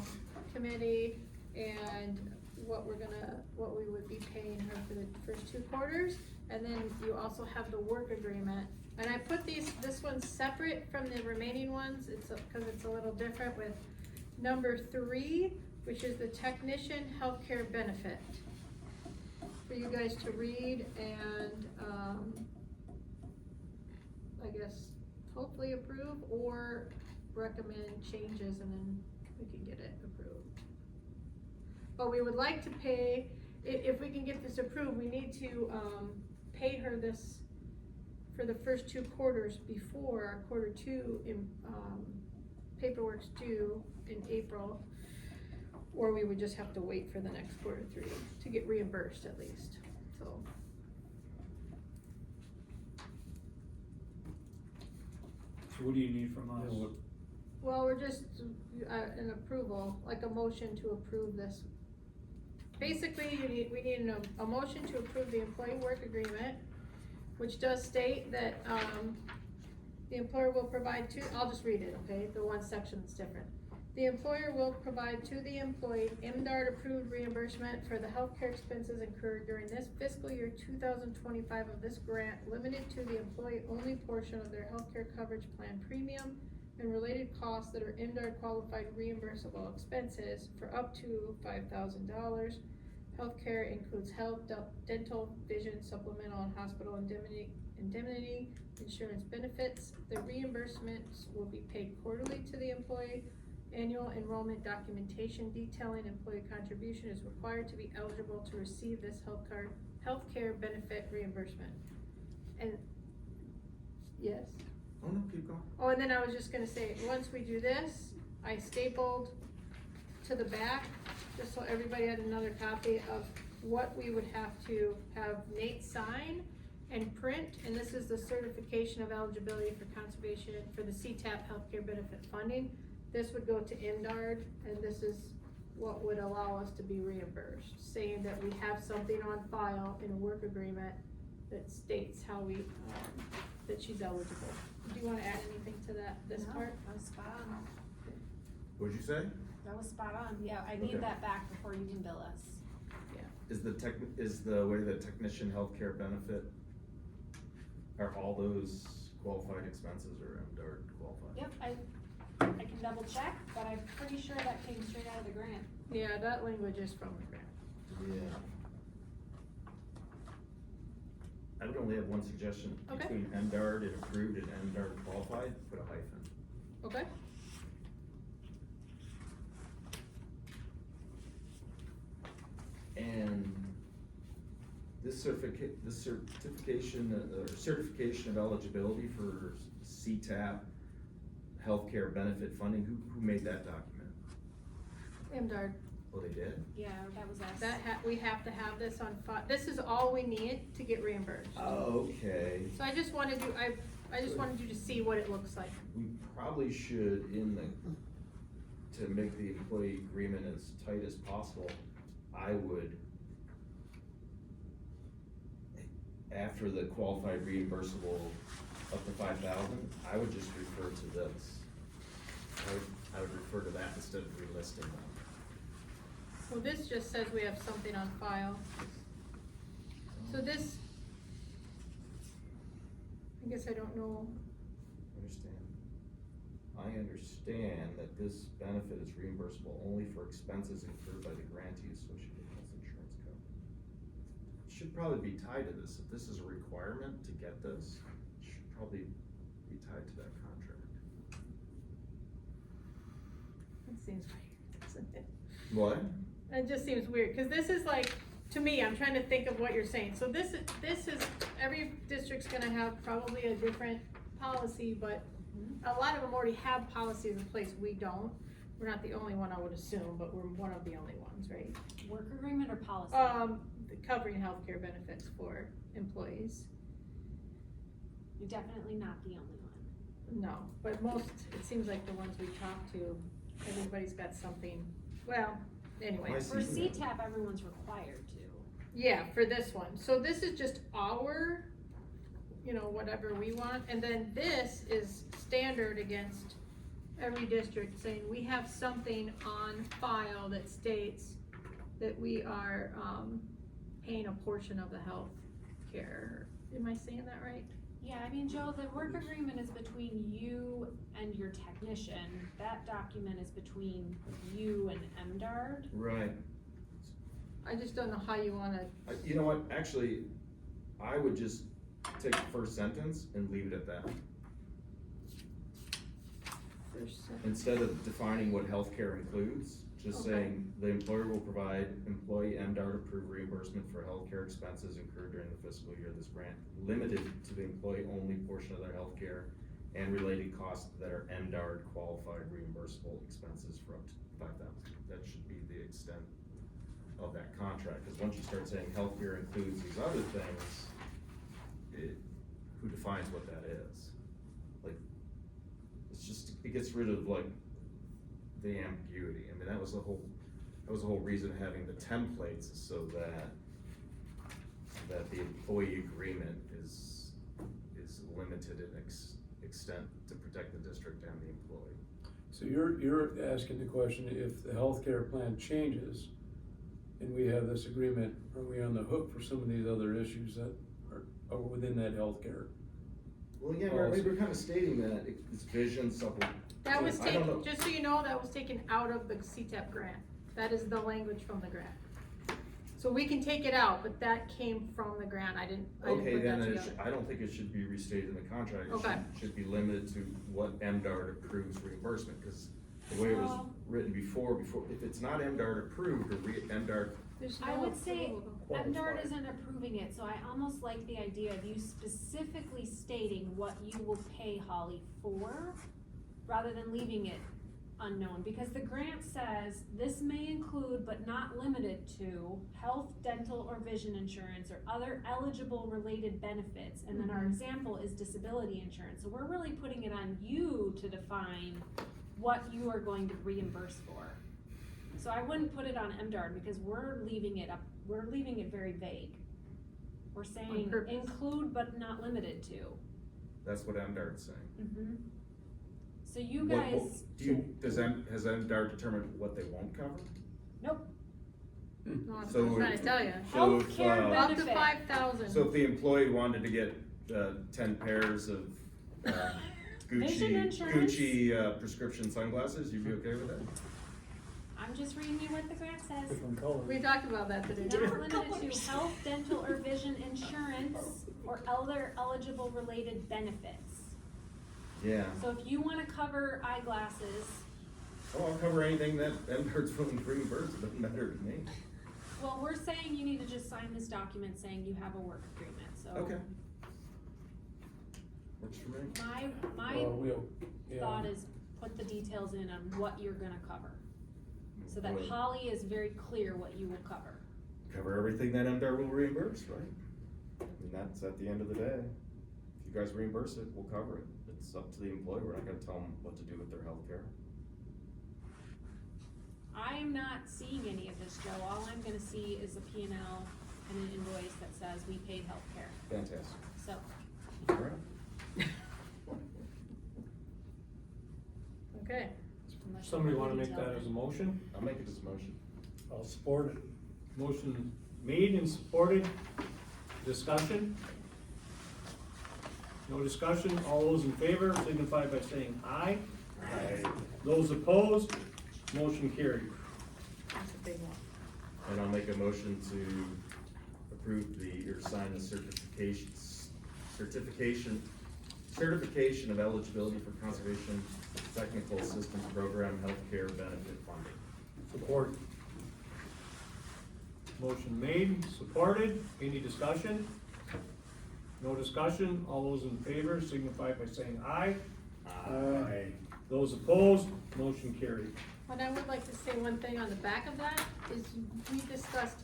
committee and what we would be paying her for the first 2 quarters. And then you also have the work agreement. And I put this one's separate from the remaining ones, cause it's a little different with number 3, which is the technician healthcare benefit. For you guys to read and, I guess, hopefully approve or recommend changes and then we can get it approved. But we would like to pay, if we can get this approved, we need to, pay her this for the first 2 quarters before our quarter 2 in, paperwork's due in April. Or we would just have to wait for the next quarter 3 to get reimbursed at least, so. So what do you need from us? Well, we're just, an approval, like a motion to approve this. Basically, we need a motion to approve the employee work agreement, which does state that, the employer will provide I'll just read it, okay, the one section that's different. The employer will provide to the employee MDARD approved reimbursement for the healthcare expenses incurred during this fiscal year 2025 of this grant, limited to the employee only portion of their healthcare coverage plan premium and related costs that are MDARD qualified reimbursable expenses for up to $5,000. Healthcare includes health, dental, vision, supplemental, and hospital indemnity insurance benefits. The reimbursements will be paid quarterly to the employee. Annual enrollment documentation detailing employee contribution is required to be eligible to receive this healthcare benefit reimbursement. And, yes? Oh, no, keep going. Oh, and then I was just gonna say, once we do this, I stapled to the back, just so everybody had another copy of what we would have to have Nate sign and print, and this is the certification of eligibility for conservation for the CTAP healthcare benefit funding. This would go to MDARD, and this is what would allow us to be reimbursed, saying that we have something on file in a work agreement that states how we, that she's eligible. Do you wanna add anything to that, this No, part? that was spot on. What'd you say? That was spot on. Yeah, I need Okay. that back before you can bill us. Is the way the technician healthcare benefit, are all those qualified expenses or MDR qualified? Yep, I can double check, but I'm pretty sure that came straight out of the grant. Yeah, that language is from the grant. Yeah. I would only have one suggestion, Okay. between MDARD and approved and MDARD qualified, put a hyphen. Okay? And this certification of eligibility for CTAP healthcare benefit funding, who made that document? MDARD, Oh, they did? Yeah, that was us. we have to have this on file, this is all we need to get reimbursed. Okay. So I just wanted you, I just wanted you to see what it looks like. We probably should, to make the employee agreement as tight as possible, I would, after the qualified reimbursable up to 5,000, I would just refer to this. I would refer to that instead of relisting them. So this just says we have something on file. So this, I guess I don't know, I understand that this benefit is reimbursable only for expenses incurred by the grantee associated with health insurance coverage. It should probably be tied to this. If this is a requirement to get this, it should probably be tied to that contract. it seems weird, doesn't it? What? It just seems weird, cause this is like, to me, I'm trying to think of what you're saying, so this is, every district's gonna have probably a different policy, but a lot of them already have policies in place, we don't. We're not the only one, I would assume, but we're one of the only ones, right? Work agreement or policy? Covering healthcare benefits for employees. You're definitely not the only one. No, but most, it seems like the ones we talk to, everybody's got something, well, anyway. I For see. CTAP, everyone's required to. Yeah, for this one, so this is just our, whatever we want, and then this is standard against every district, saying we have something on file that states that we are, paying a portion of the health care. Am I saying that right? Yeah, I mean, Joe, the work agreement is between you and your technician. That document is between you and MDARD. Right. I just don't know how you wanna, You know what, actually, I would just take the first sentence and leave it at that. Instead of defining what healthcare includes, just Okay. saying, the employer will provide employee MDARD approved reimbursement for healthcare expenses incurred during the fiscal year of this grant, limited to the employee only portion of their healthcare and related costs that are MDARD qualified reimbursable expenses for up to 5,000. That should be the extent of that contract, because once you start saying healthcare includes these other things, who defines what that is? Like, it's just, it gets rid of like the ambiguity. I mean, that was the whole reason of having the templates, so that the employee agreement is limited in extent to protect the district and the employee. So you're asking the question, if the healthcare plan changes and we have this agreement, are we on the hook for some of these other issues that are within that healthcare? Well, yeah, we're kind of stating that it's vision supplement. that was I don't know. taken, just so you know, that was taken out of the CTAP grant. That is the language from the grant. So we can take it out, but that came from the grant, I didn't Okay, put that then together. I don't think it should be restated in the contract. It Okay. should be limited to what MDART approves reimbursement, cause the way it was Well- written before, if it's not MDART approved or MDART, There's I no would say approval. MDART isn't approving it, so I almost like the idea of you specifically stating what you will pay Holly for, rather than leaving it unknown, because the grant says this may include but not limited to health, dental, or vision insurance or other eligible related benefits, and then our Mhm. example is disability insurance, so we're really putting it on you to define what you are going to reimburse for. So I wouldn't put it on MDART because we're leaving it very vague. We're saying purpose. include but not limited to. that's what MDART's saying. Mm-hmm. So you What- guys, has MDART determined what they won't cover? nope, No, I'm So trying to tell you. So if, Healthcare Up to benefit. 5,000. So if the employee wanted to get, 10 pairs of, Vision insurance. Gucci, prescription sunglasses, you'd be okay with that? I'm just reading you what the grant says. Different colors. We talked about that today. Not limited to health, dental, or vision insurance or other eligible related benefits. Yeah. So if you wanna cover eyeglasses, Oh, I'll cover anything that MDART's willing to reimburse, it doesn't matter to me. well, we're saying you need to just sign this document saying you have a work agreement, so. Okay. Works for me. My We'll, yeah. thought is put the details in on what you're gonna cover, so that Well, Holly is very clear what you will cover. Cover everything that MDART will reimburse, right? I mean, that's at the end of the day. If you guys reimburse it, we'll cover it. It's up to the employee, we're not gonna tell them what to do with their healthcare. I am not seeing any of this, Joe, all I'm gonna see is a P&L and an invoice that says we paid healthcare, Fantastic. so. Alright. Okay. unless you Somebody want wanna the make details that as a in. motion? I'll make it as a motion. I'll support it. Motion made and supported, discussion? No discussion, all those in favor signify by saying aye. Aye. Those opposed, motion carried. That's a big one. And I'll make a motion to approve or sign the certification of eligibility for conservation technical assistance program healthcare benefit funding. Support. Motion made, supported, any discussion? No discussion, all those in favor signify by saying aye. Aye. Those opposed, motion carried. And I would like to say one thing on the back of that, is we discussed,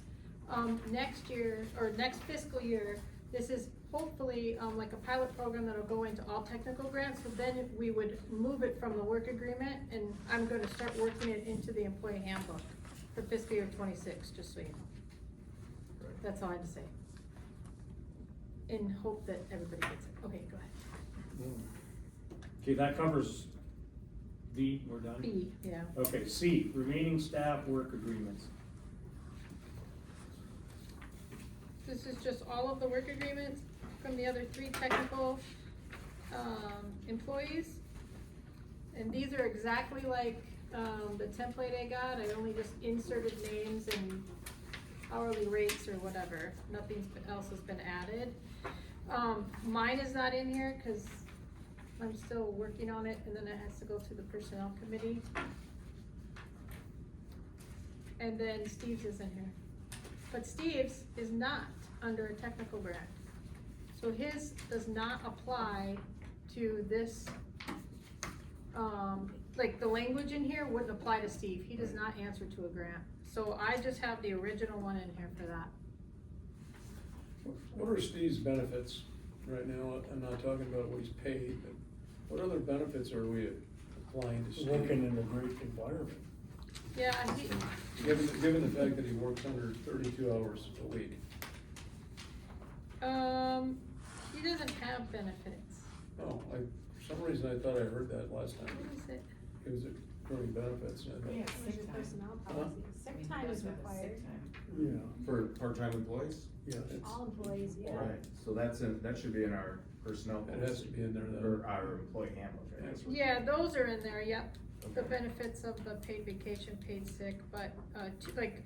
next year, or next fiscal year, this is hopefully, like a pilot program that'll go into all technical grants, so then we would move it from the work agreement, and I'm gonna start working it into the employee handbook for fiscal year 26, just so you know. Right. That's all I had to say. In hope that everybody gets it. Okay, go ahead. Okay, that covers D, we're done? B, yeah. Okay, C, remaining staff work agreements. This is just all of the work agreements from the other three technical, employees. And these are exactly like, the template I got, I only just inserted names and hourly rates or whatever, nothing else has been added. Mine is not in here, cause I'm still working on it, and then it has to go to the personnel committee. And then Steve's is in here. But Steve's is not under a technical grant. So his does not apply to this, like the language in here wouldn't apply to Steve. He does not answer to a grant. So I just have the original one in here for that. What are Steve's benefits right now? I'm not talking about what he's paid, but what other benefits are we applying to Steve? Working in a great environment. Yeah, he, Given the fact that he works under 32 hours a week. he doesn't have benefits. Oh, for some reason I thought I heard that last time. What is it? It was accruing benefits, and I thought, Yeah, Where's sick your time. personnel Huh? policy? Sick time is required, Yeah. For part-time employees? Yeah. all employees, yeah. Right, so that should be in our personnel it has to policy, be in there or though. our employee handbook, right? That's what- Yeah, those are in there, yep. The Okay. benefits of the paid vacation, paid sick, but, like,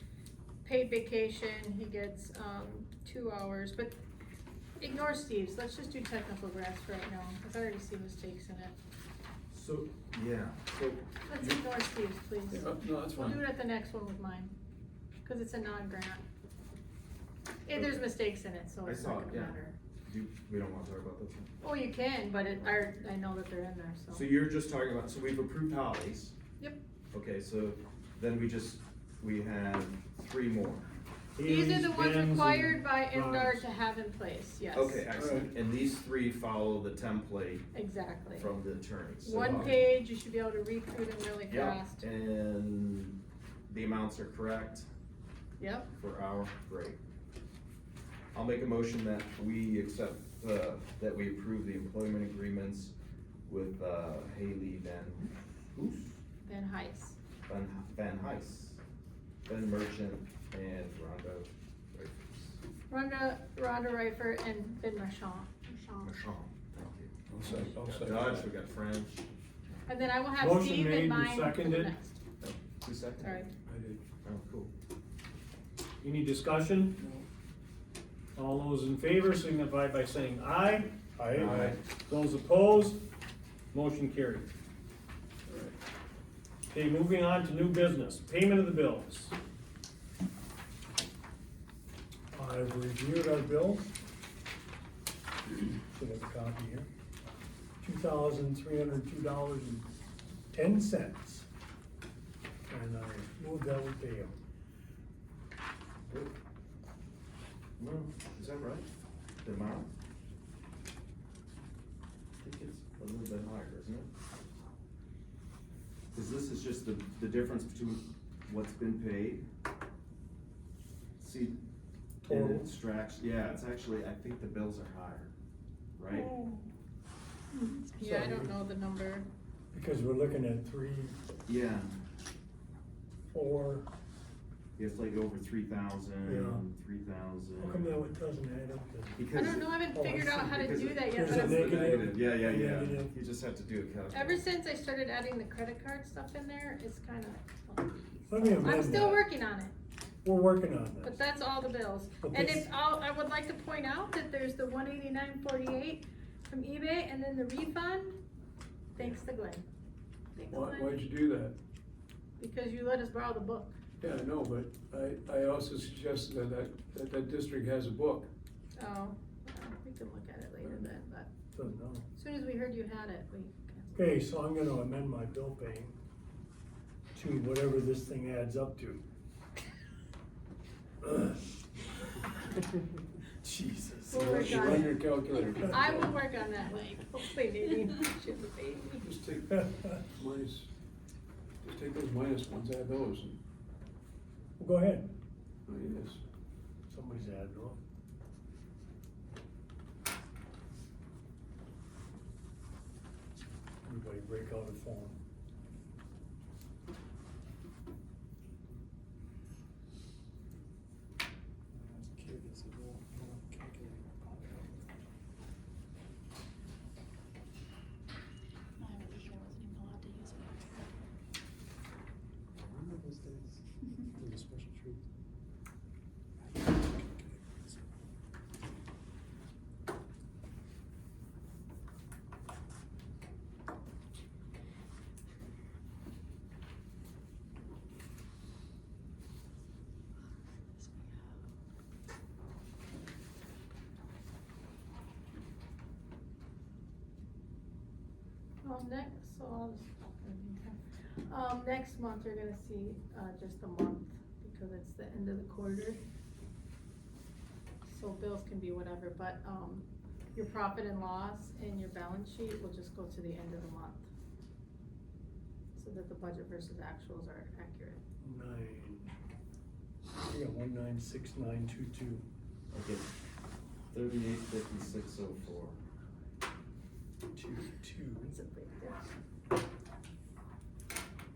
paid vacation, he gets, 2 hours, but ignore Steve's, let's just do technical grants for right now, cause I already see mistakes in it. So, yeah, so, Let's ignore Steve's, please. Yeah, no, that's We'll do fine. it at the next one with mine, cause it's a non-grant. There's mistakes in it, so I it's saw not it, gonna yeah. matter. we don't wanna talk about this one? Oh, you can, but I know that they're in there, so. So you're just talking about, so we've approved Hollies. Yep. Okay, so then we have 3 more. These are the Haley's, ones Ben's, required by and MDR Ron's. to have in place, yes. Okay, excellent, and these 3 follow the template Exactly. from the attorney, so. One page, you should be able to read through them really Yeah, fast. and the amounts are correct Yep, for our, great. I'll make a motion that we accept, that we approve the employment agreements with, Haley Ben Heiss. Van Heis, Ben Merchant, and Rhonda Rhonda Reifer and Ben Marchand. Marchand. Thank you. I'll second, We I'll got second Dodge, that. we got French. And then I will have Motion Steve made in and mind for the seconded. next. Oh, 2 seconds? Sorry. I did. Oh, cool. Any discussion? All those in favor signify by saying aye. Aye. Those opposed, motion carried. Okay, moving on to new business, payment of the bills. I've reviewed our bills. Should have a copy here. $2,302.10. And I move that we pay them. Well, is that right? The amount? I think it's a little bit higher, isn't it? Cause this is just the difference between what's been paid. See, and Total. it extracts, yeah, it's actually, I think the bills are higher, right? Yeah, I don't know the number. Because we're looking at 3, Yeah, 4, it's like over 3,000, Yeah. 3,000. how come that one doesn't add up to? I Because don't know, I haven't Oh, I figured out see, how to because do it- that yet, there's but a I'm- the negative. yeah, yeah, yeah, Negative. you just have to do a calculation. ever since I started adding the credit card stuff in there, it's kinda funky. Let me amend I'm still that. working on it, We're working on but this. that's all the bills. But And this- if, I would like to point out that there's the 189.48 from eBay and then the refund, thanks to Glenn. Thanks, Why'd Glenn, you do that? because you let us borrow the book. Yeah, I know, but I also suggested that district has a book. Oh, well, we can look at it later then, but Doesn't know. as soon as we heard you had it, we canceled. Okay, so I'm gonna amend my bill paying to whatever this thing adds up to. Jesus. We'll work You on run it. your calculator. I will work on that, like, hopefully maybe, should the baby. Just take minus, just take those minus ones, add those, and, Well, go ahead. oh, yes. Somebody's adding on. Everybody break out a phone. Remember those days? It was a special treat. Next, so I'll just, next month, you're gonna see, just a month, because it's the end of the quarter. So bills can be whatever, but, your profit and loss and your balance sheet will just go to the end of the month. So that the budget versus actuals are accurate. Yeah, 196922. Okay, 385604. 22. It's a big difference.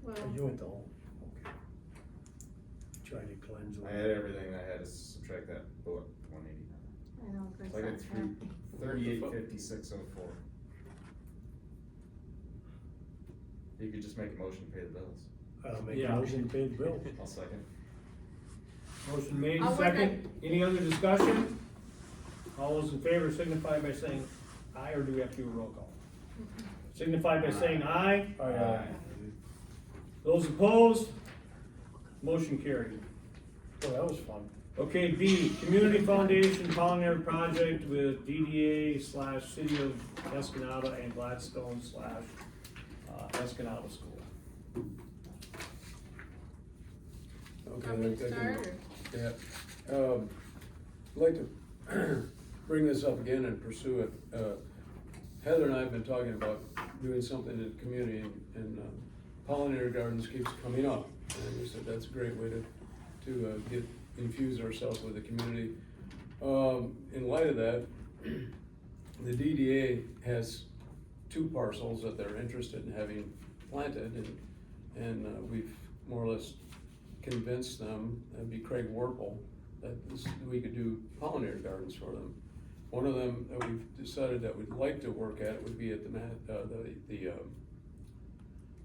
Well, Oh, you went the whole, okay. Try to cleanse. I had everything, I had to subtract that bullet 189. I know, Greg's So I got not through happy. 385604. You could just make a motion to pay the bills. I'll make a Yeah. motion to pay the bill. I'll second. Motion made, I'll work second. Any other discussion? All those in favor signify by saying aye, or do we have to do a roll call? Signify by saying aye. Aye. Those opposed? Motion carried. Well, that was fun. Okay, B, Community Foundation Culinary Project with DDA / City of Escanaba and Gladstone / Escanaba School. Okay, Want me to I can- start, or? Yeah, I'd like to bring this up again and pursue it. Heather and I have been talking about doing something in the community, and pollinator gardens keeps coming up. And we said that's a great way to infuse ourselves with the community. In light of that, the DDA has 2 parcels that they're interested in having planted, and we've more or less convinced them, that'd be Craig Warple, that we could do pollinator gardens for them. One of them that we've decided that we'd like to work at would be at the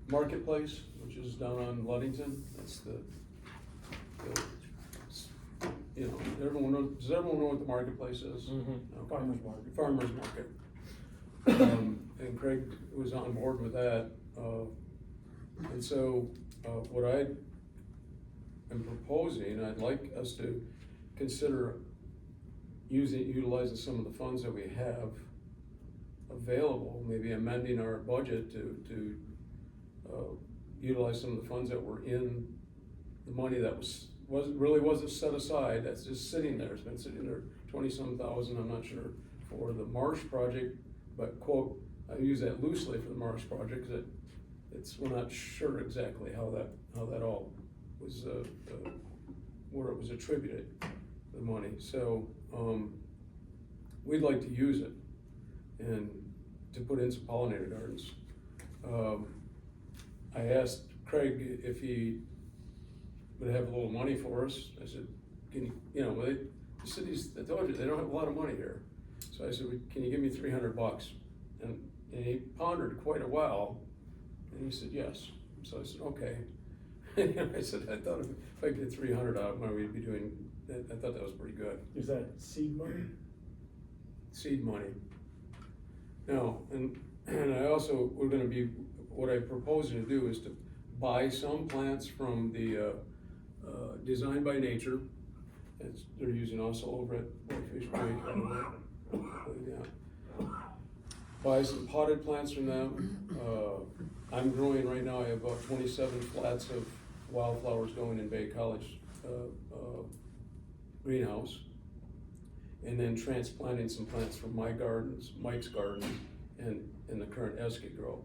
marketplace, which is down on Ludington. That's you know, does everyone know what the marketplace is? Mhm. Okay. Farmer's market. Farmer's market. And Craig was on board with that, and so, what I am proposing, I'd like us to consider utilizing some of the funds that we have available, maybe amending our budget to utilize some of the funds that were in the money that wasn't set aside, that's just sitting there. It's been sitting there 20-some thousand, I'm not sure, for the Marsh project, but quote, I use that loosely for the Marsh project, because we're not sure exactly how that all was, where it was attributed, the money. So, we'd like to use it and to put in some pollinator gardens. I asked Craig if he would have a little money for us. I said, can you, the cities, I told you, they don't have a lot of money here. So I said, can you give me $300? And he pondered quite a while, and he said, yes. So I said, okay. I said, I thought if I could get 300 out of money, we'd be doing, I thought that was pretty good. Is that seed money? Seed money. Now, and I also, what I propose to do is to buy some plants from the Design by Nature. They're using also over at Whitefish Point. Yeah. Buy some potted plants from them. I'm growing right now, I have about 27 flats of wildflowers going in Bay College greenhouse. And then transplanting some plants from my gardens, Mike's garden, and in the current Esky Grow.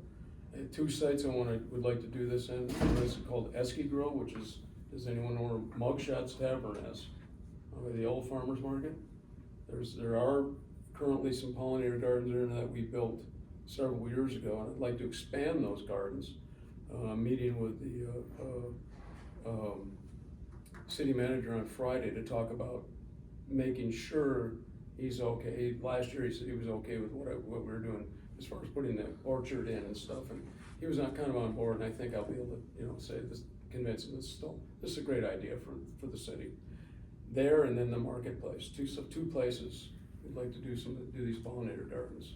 And 2 sites would like to do this in. One is called Esky Grow, which is, does anyone know where Mugshots Tavern is? Over the old farmer's market. There are currently some pollinator gardens there that we built several years ago, and I'd like to expand those gardens. Meeting with the city manager on Friday to talk about making sure he's okay. Last year he said he was okay with what we were doing as far as putting the orchard in and stuff, and he was not kind of on board, and I think I'll be able to, say this, convince him this is a great idea for the city. There, and then the marketplace, two places we'd like to do these pollinator gardens.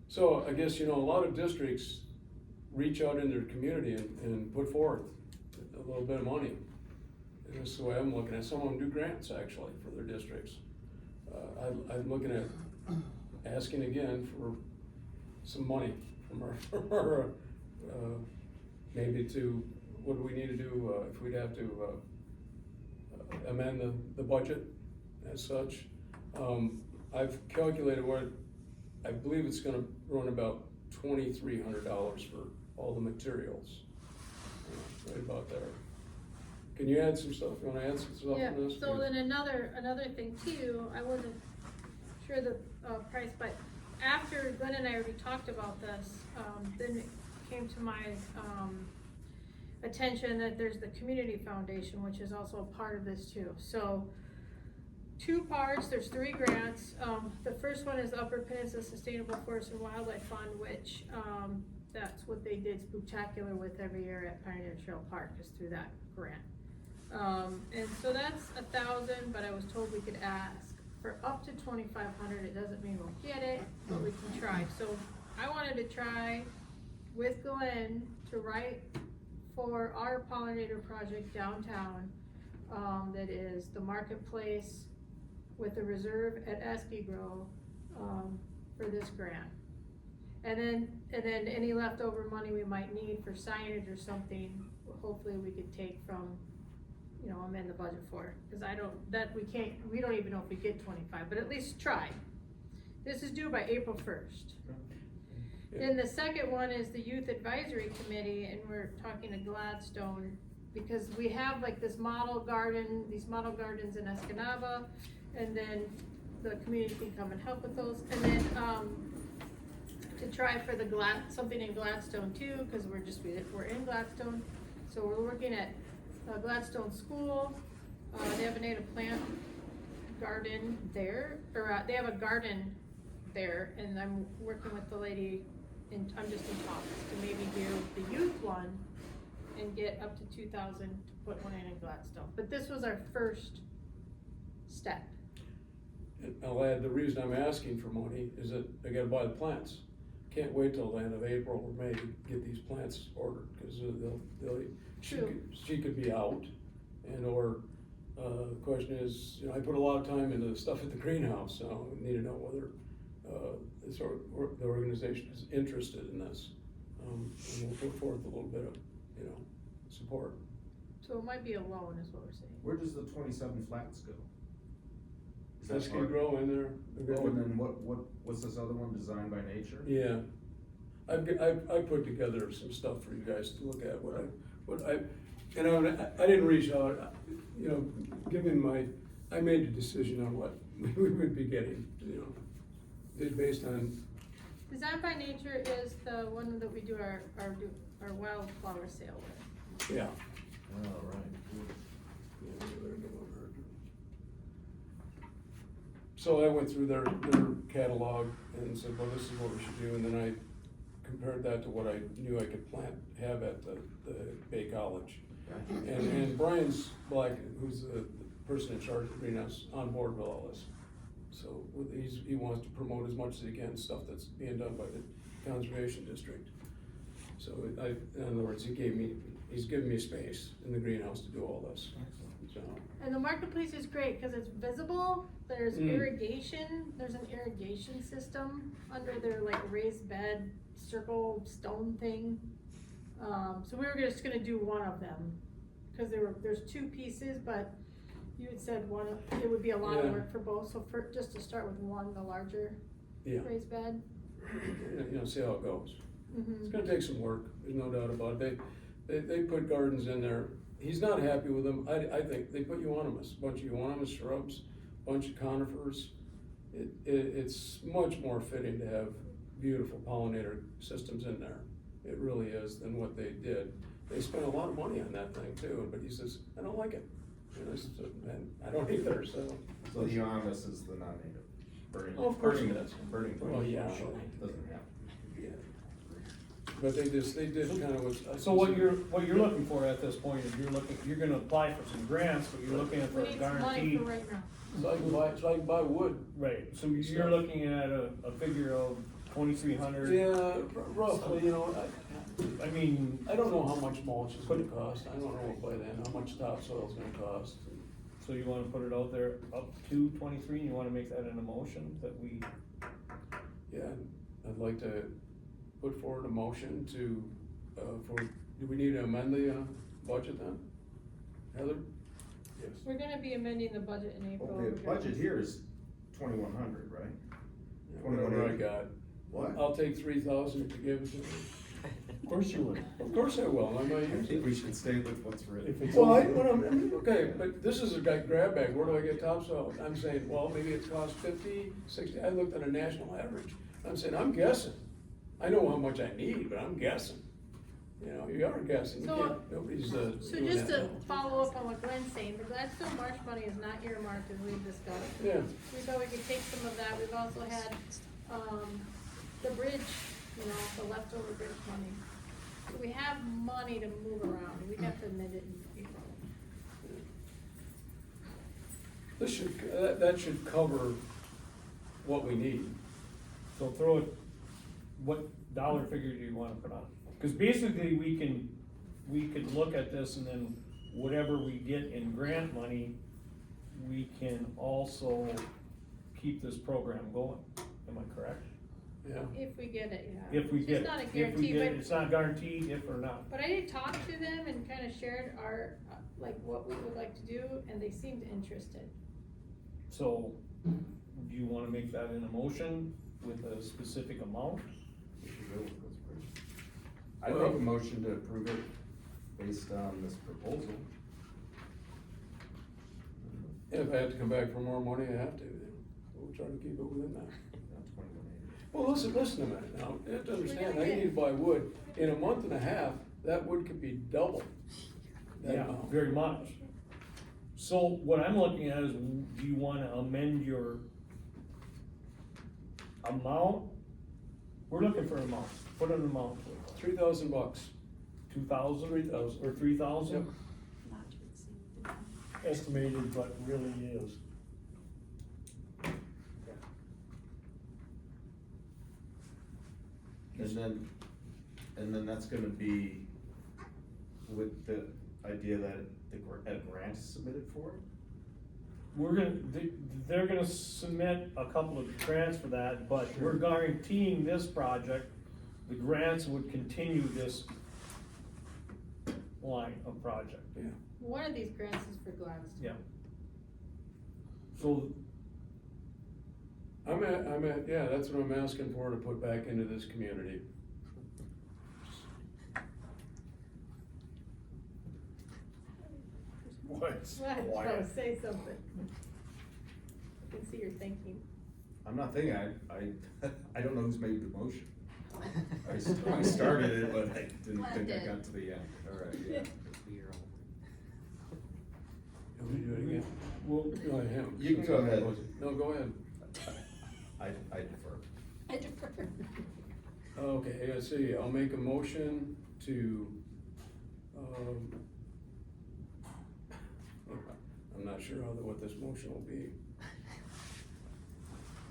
So I guess, a lot of districts reach out in their community and put forth a little bit of money. And that's the way I'm looking at it. Some of them do grants actually for their districts. I'm looking at asking again for some money from our maybe to, what do we need to do if we'd have to amend the budget as such. I've calculated what, I believe it's gonna run about $2,300 for all the materials. Right about there. Can you add some stuff? You wanna add some stuff Yeah, on this? so then another thing too, I wasn't sure the price, but after Glenn and I already talked about this, then it came to my attention that there's the Community Foundation, which is also a part of this too. So 2 parts, there's 3 grants. The first one is Upper Peninsula Sustainable Forest and Wildlife Fund, which that's what they did spectacular with every year at Pioneer Trail Park, is through that grant. And so that's 1,000, but I was told we could ask for up to 2,500. It doesn't mean we'll get it, but we can try. So I wanted to try with Glenn to write for our pollinator project downtown. That is the marketplace with the reserve at Esky Grove, for this grant. And then any leftover money we might need for signage or something, hopefully we could take from, amend the budget for. Cause we don't even know if we get 25, but at least try. This is due by April 1st. Then the second one is the Youth Advisory Committee, and we're talking to Gladstone, because we have like this model garden, these model gardens in Escanaba, and then the community can come and help with those, and then, to try for the something in Gladstone too, cause we're in Gladstone, so we're working at Gladstone School. They have a native plant garden there, or they have a garden there, and I'm working with the lady, and I'm just in talks to maybe do the youth one and get up to 2,000 to put one in Gladstone. But this was our first step. And I'll add, the reason I'm asking for money is that I gotta buy the plants. Can't wait till the end of April or May to get these plants ordered, cause she could be out, or, the question is, I put a lot of time into the stuff at the greenhouse, so I need to know whether, the organization is interested in this. And we'll put forth a little bit of, support. So it might be a loan is what we're saying. Where does the 27 flats go? Is that Esky part- Grow in there. Oh, and then what's this other one, Designed by Nature? Yeah, I put together some stuff for you guys to look at, I didn't reach out, I made the decision on what we would be getting, based on, Designed by Nature is the one that we do our wildflower sale with. yeah. Oh, right. So I went through their catalog and said, well, this is what we should do, and then I compared that to what I knew I could have at the Bay College. And Brian's Black, who's the person in charge of Greenhouse, on board with all this. So he wants to promote as much as he can, stuff that's being done by the Conservation District. So in other words, he's given me space in the greenhouse to do all this. So, And the marketplace is great because it's visible, there's irrigation, there's an irrigation system under their like raised bed circle stone thing. So we were just gonna do one of them, cause there's two pieces, but you had said it would be a lot of Yeah. work for both, so just to start with one, the larger yeah, raised bed. see how it goes. It's Mm-hmm. gonna take some work, there's no doubt about it. They put gardens in there. He's not happy with them. I think they put euonymus, a bunch of euonymus shrubs, bunch of conifers. It's much more fitting to have beautiful pollinator systems in there. It really is, than what they did. They spent a lot of money on that thing too, but he says, I don't like it. And I don't either, so. So the euonymus is the non-native. Burning. Oh, of course burning- it is. Burning. Well, yeah. Doesn't happen. Yeah. But they did kind of what. So what you're looking for at this point is you're gonna apply for some grants, but you're looking for We a need some money guaranteed. for right now. So I can buy wood. Right, so you're looking at a figure of 2,300. Yeah, roughly, I mean, I don't know how much mulch is gonna cost, I don't know by then how much topsoil's gonna cost. so you wanna put it out there up to 23, and you wanna make that an emotion that we, Yeah, I'd like to put forward a motion to, do we need to amend the, budget then? Heather? Yes. We're gonna be amending the budget in April. Well, the budget here is 2,100, right? Whatever I got. What? I'll take 3,000 to give it to you. of course you would. Of course I will, I might I use think it. we should stay with what's written. If it's Well, over- okay, but this is a grab bag, where do I get topsoil? I'm saying, well, maybe it costs 50, 60, I looked at a national average. I'm saying, I'm guessing. I know how much I need, but I'm guessing. You are guessing, you So- can't, nobody's, So doing just that to now. follow up on what Glenn's saying, the Gladstone Marsh money is not earmarked as we've discussed. Yeah. We thought we could take some of that, we've also had, the bridge, the leftover bridge money. So we have money to move around, we'd have to amend it in April. This should, that should cover what we need. So throw it, what dollar figure do you wanna put on? Cause basically, we could look at this and then whatever we get in grant money, we can also keep this program going. Am I correct? Yeah. If we get it, yeah. If we It's get, not a if we guarantee, get, but. it's not guaranteed if or not. But I did talk to them and kind of shared our, like, what we would like to do, and they seemed interested. So, do you wanna make that in a motion with a specific amount? We should go with those first. I'd make a motion to approve it based on this proposal. If I have to come back for more money, I have to, then we'll try to keep it within that. Not 2180. Well, listen a minute now, you have to understand, I need to buy wood, in a month and a half, that wood could be double. that Yeah, amount. very much. So what I'm looking at is, do you wanna amend your amount? We're looking for an amount, put an amount to it, $3,000. 2,000? 3,000. Or 3,000? Yep. Not to exceed. Estimated, but really is. And then that's gonna be with the idea that a grant is submitted for it? We're gonna, they're gonna submit a couple of grants for that, but we're guaranteeing this project, the grants would continue this line of project. Yeah. One of these grants is for Gladstone. Yeah. So, Yeah, that's what I'm asking for to put back into this community. what's What? quiet? No, say something. I can see you're thinking. I'm not thinking, I don't know who's made the motion. I started it, but I didn't think I got to the end, alright, yeah. Can we do it again? Well, Go ahead. You can go ahead. No, go ahead. I defer. I defer. Okay, let's see, I'll make a motion to, I'm not sure what this motion will be.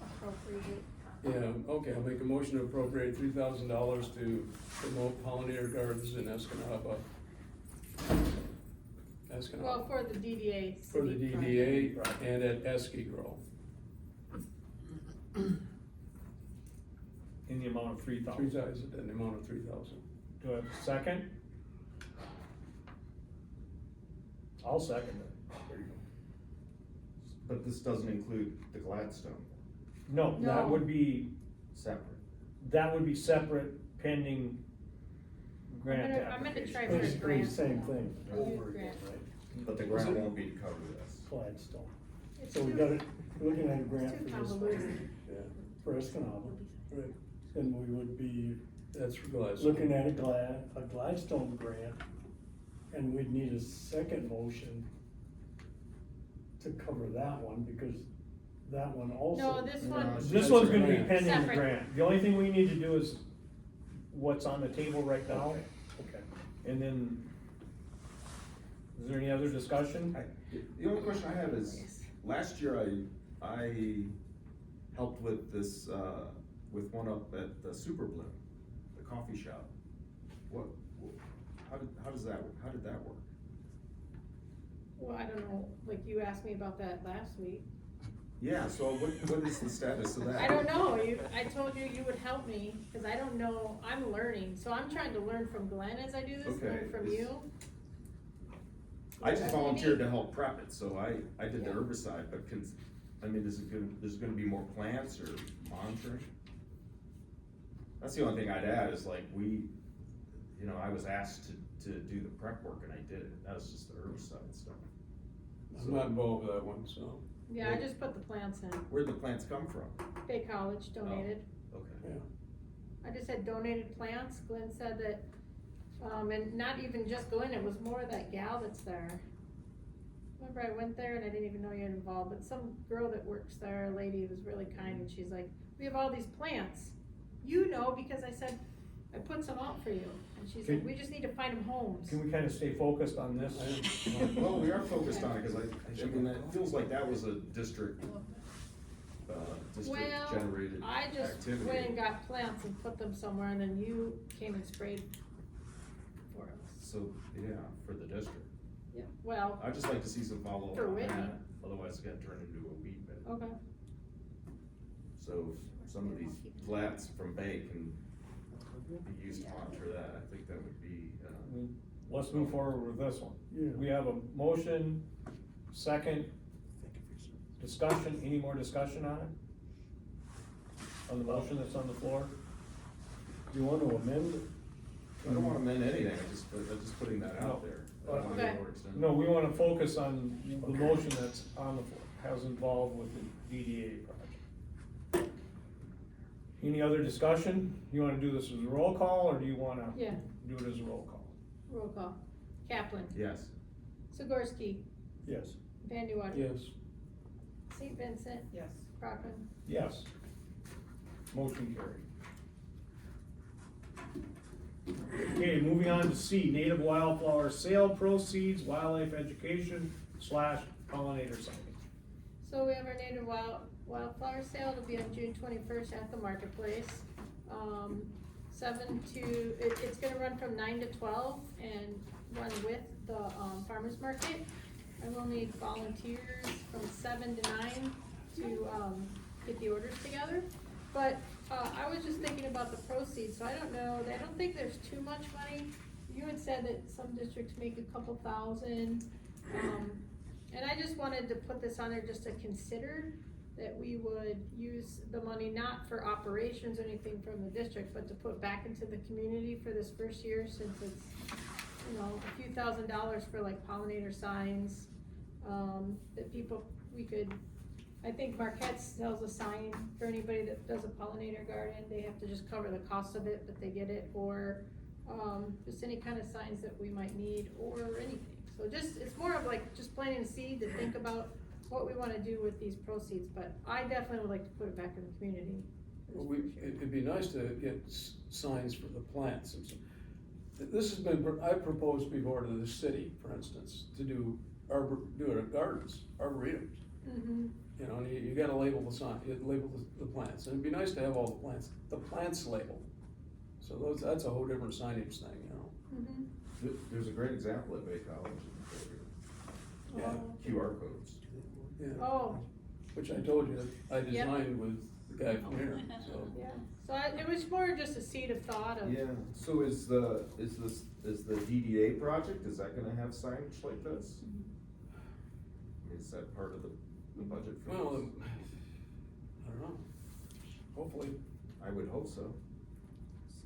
Appropriate. Yeah, okay, I'll make a motion to appropriate $3,000 to promote pollinator gardens in Escanaba. Well, for the DDA. For the city DDA project. and at Esky Grow. in the amount of 3,000. 3,000, in the amount of 3,000. Do I have a second? I'll second it. There you go. But this doesn't include the Gladstone, No, that No. would be, separate. separate pending grant I'm gonna try application. for a Basically, grant. same thing, Over again. But the grant won't be to cover this. Gladstone. It's So we too- got it, we're looking at a grant it's too for this, convoluted. Yeah, for Escanaba, right, and we would be that's for Gladstone. looking at a Gladstone grant, and we'd need a second motion to cover that one, because that one also. No, this one, No, This one's gonna be Grant. pending the Separate. grant. The only thing we need to do is what's on the table right now, Okay. and then, is there any other discussion? The only question I have is, last year I helped with this, with one up at the Super Bloom, the coffee shop. How did that work? well, I don't know, like you asked me about that last week. Yeah, so what is the status of that? I don't know, I told you you would help me, cause I don't know, I'm learning, so I'm trying to learn from Glenn as I do this, Okay, learn from is- you. I just volunteered to help prep it, so I did the Yeah. herbicide, but there's gonna be more plants or monitoring? That's the only thing I'd add, is like, I was asked to do the prep work and I did it, that was just the herbicide stuff. I'm not involved with that one, so, Yeah, I just put the plants in, Where'd the plants come from? Bay College donated. Okay. yeah. I just had donated plants, Glenn said that, and not even just Glenn, it was more that gal that's there. Remember I went there and I didn't even know you were involved, but some girl that works there, a lady was really kind, and she's like, we have all these plants. You know, because I said, I put some out for you, and she said, we just need to find them homes. Can we kinda stay focused on this? Well, we are focused on it, cause I mean, that feels like that was a district Well, generated I just activity. went and got plants and put them somewhere, and then you came and sprayed for us. So, yeah, for the district. Yeah, well, I'd just like to see some follow-up For on Whitney. that, otherwise it's gonna turn into a weed bed. okay. So if some of these flats from Bay can be used to monitor that, I think that would be, Let's move forward with this one. Yeah. We have a motion, second, discussion, any more discussion on it? On the motion that's on the floor? Do you want to amend it? I don't wanna amend anything, I'm just putting that out there. I don't wanna Okay. get more extended. No, we wanna focus on the motion that's on the floor, has involved with the DDA project. Any other discussion? You wanna do this as a roll call, or do you wanna Yeah, do it as a roll call? roll call. Kaplan, Yes. Sikorsky, Yes. Van Water. Yes. St. Vincent, Yes. Crockman. Yes. Motion carried. Okay, moving on to C, native wildflower sale proceeds, wildlife education / pollinator signage. So we have our native wildflower sale, it'll be on June 21st at the marketplace. it's gonna run from 9 to 12 and run with the, farmer's market. I will need volunteers from 7 to 9 to, get the orders together. But, I was just thinking about the proceeds, so I don't know, I don't think there's too much money. You had said that some districts make a couple thousand, and I just wanted to put this on there just to consider that we would use the money not for operations or anything from the district, but to put back into the community for this first year, since it's, you know, a few $1,000s for like pollinator signs, that people, I think Marquette sells a sign for anybody that does a pollinator garden, they have to just cover the cost of it, but they get it, or, just any kind of signs that we might need, or anything. So it's more of like, just planting a seed to think about what we wanna do with these proceeds, but I definitely would like to put it back in the community. Well, it'd be nice to get signs for the plants. And so- This has been, I proposed before to the city, for instance, to do it at gardens, arboretums. Mm-hmm. You know, and you gotta label the sign, you label the plants, and it'd be nice to have all the plants labeled. So that's a whole different signage thing, you know? Mm-hmm. There's a great example at Bay College. Yeah. QR codes. Yeah. Oh, Which I told you, I Yep. designed with the guy from here, so. yeah, so it was more just a seed of thought of. Yeah, so is the DDA project, is that gonna have signage like this? Is that part of the budget for Well, this? I don't know, hopefully. I would hope so.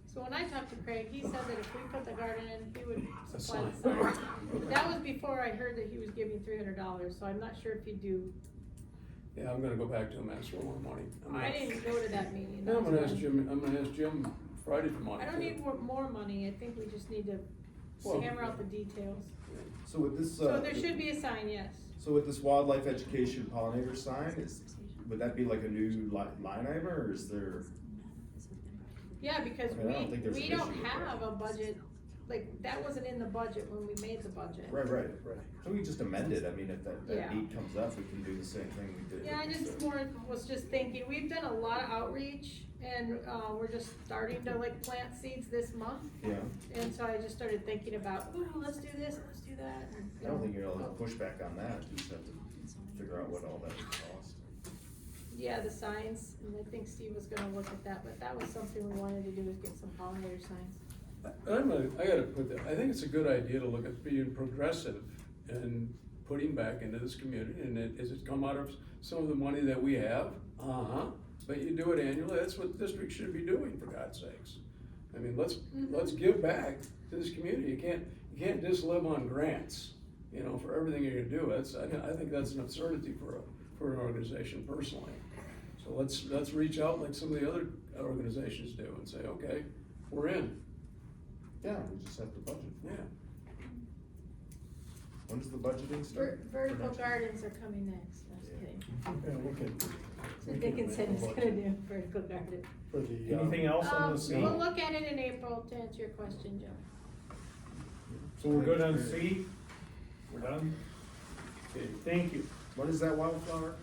So when I talked to Craig, he said that if we put the garden in, he would A supply the sign. sign. That was before I heard that he was giving $300, so I'm not sure if he'd do, Yeah, I'm gonna go back to him, ask for more money. I didn't go to that meeting. No, I'm gonna that's ask why. Jim, Friday for money. I don't too. need more money, I think we just need to Well- hammer out the details. So with this, So there should be a sign, yes. so with this wildlife education pollinator sign, would that be like a new line item, or is there? Yeah, because I mean, I don't think there's we an don't issue with have that. a budget, like, that wasn't in the budget when we made the budget. Right. So we just amend it, I mean, if Yeah. that need comes up, we can do the same thing we did. Yeah, I just was just thinking, we've done a lot of outreach, and, we're just starting to like plant seeds this month. Yeah, And so I just started thinking about, oh, let's do this, let's do that. and, I don't think you're know, gonna push back on that, you just have to figure out what all that would cost. Yeah, the signs, and I think Steve was gonna look at that, but that was something we wanted to do, is get some pollinator signs. I gotta put that, I think it's a good idea to look at being progressive and putting back into this community, and is it come out of some of the money that we have? Uh-huh, but you do it annually, that's what districts should be doing, for God's sakes. I mean, let's give back to this community, you can't just live on grants, you know, for everything you're gonna do, I think that's an absurdity for an organization personally. So let's reach out like some of the other organizations do and say, okay, we're in. Yeah, we just have to budget. Yeah. When does the budgeting start? Vertical For next year? gardens are coming next, I was kidding. Yeah, we can So Dickinson is gonna do vertical garden. For the. Anything else on the C? We'll look at it in April to answer your question, Joe. So we're good on C? We're done? Okay, thank you. What is that wildflower?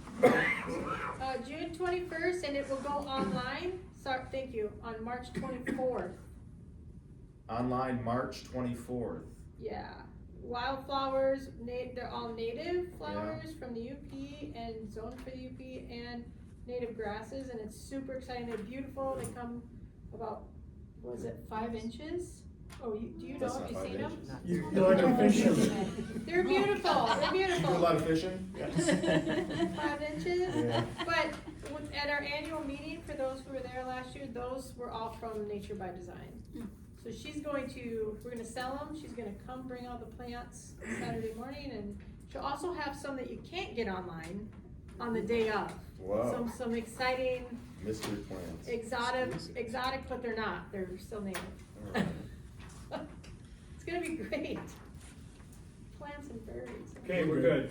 June 21st, and it will go online, sorry, thank you, on March 24th. Online, March 24th. Yeah, wildflowers, they're all native flowers from the UP and zoned for the UP and native grasses, and it's super exciting, they're beautiful, they come about, was it 5 inches? Oh, do you know, That's have not you 5 seen them? inches. You're like a fisherman. They're beautiful, they're You do a beautiful. lot of fishing? 5 inches, Yeah. but at our annual meeting, for those who were there last year, those were all from Nature by Design. So we're gonna sell them, she's gonna come bring all the plants Saturday morning, and she'll also have some that you can't get online on the day of. Wow. Some exciting, Mystery plants. exotic, but they're not, they're still native. Alright. It's gonna be great. Plants and birds. Okay, we're good.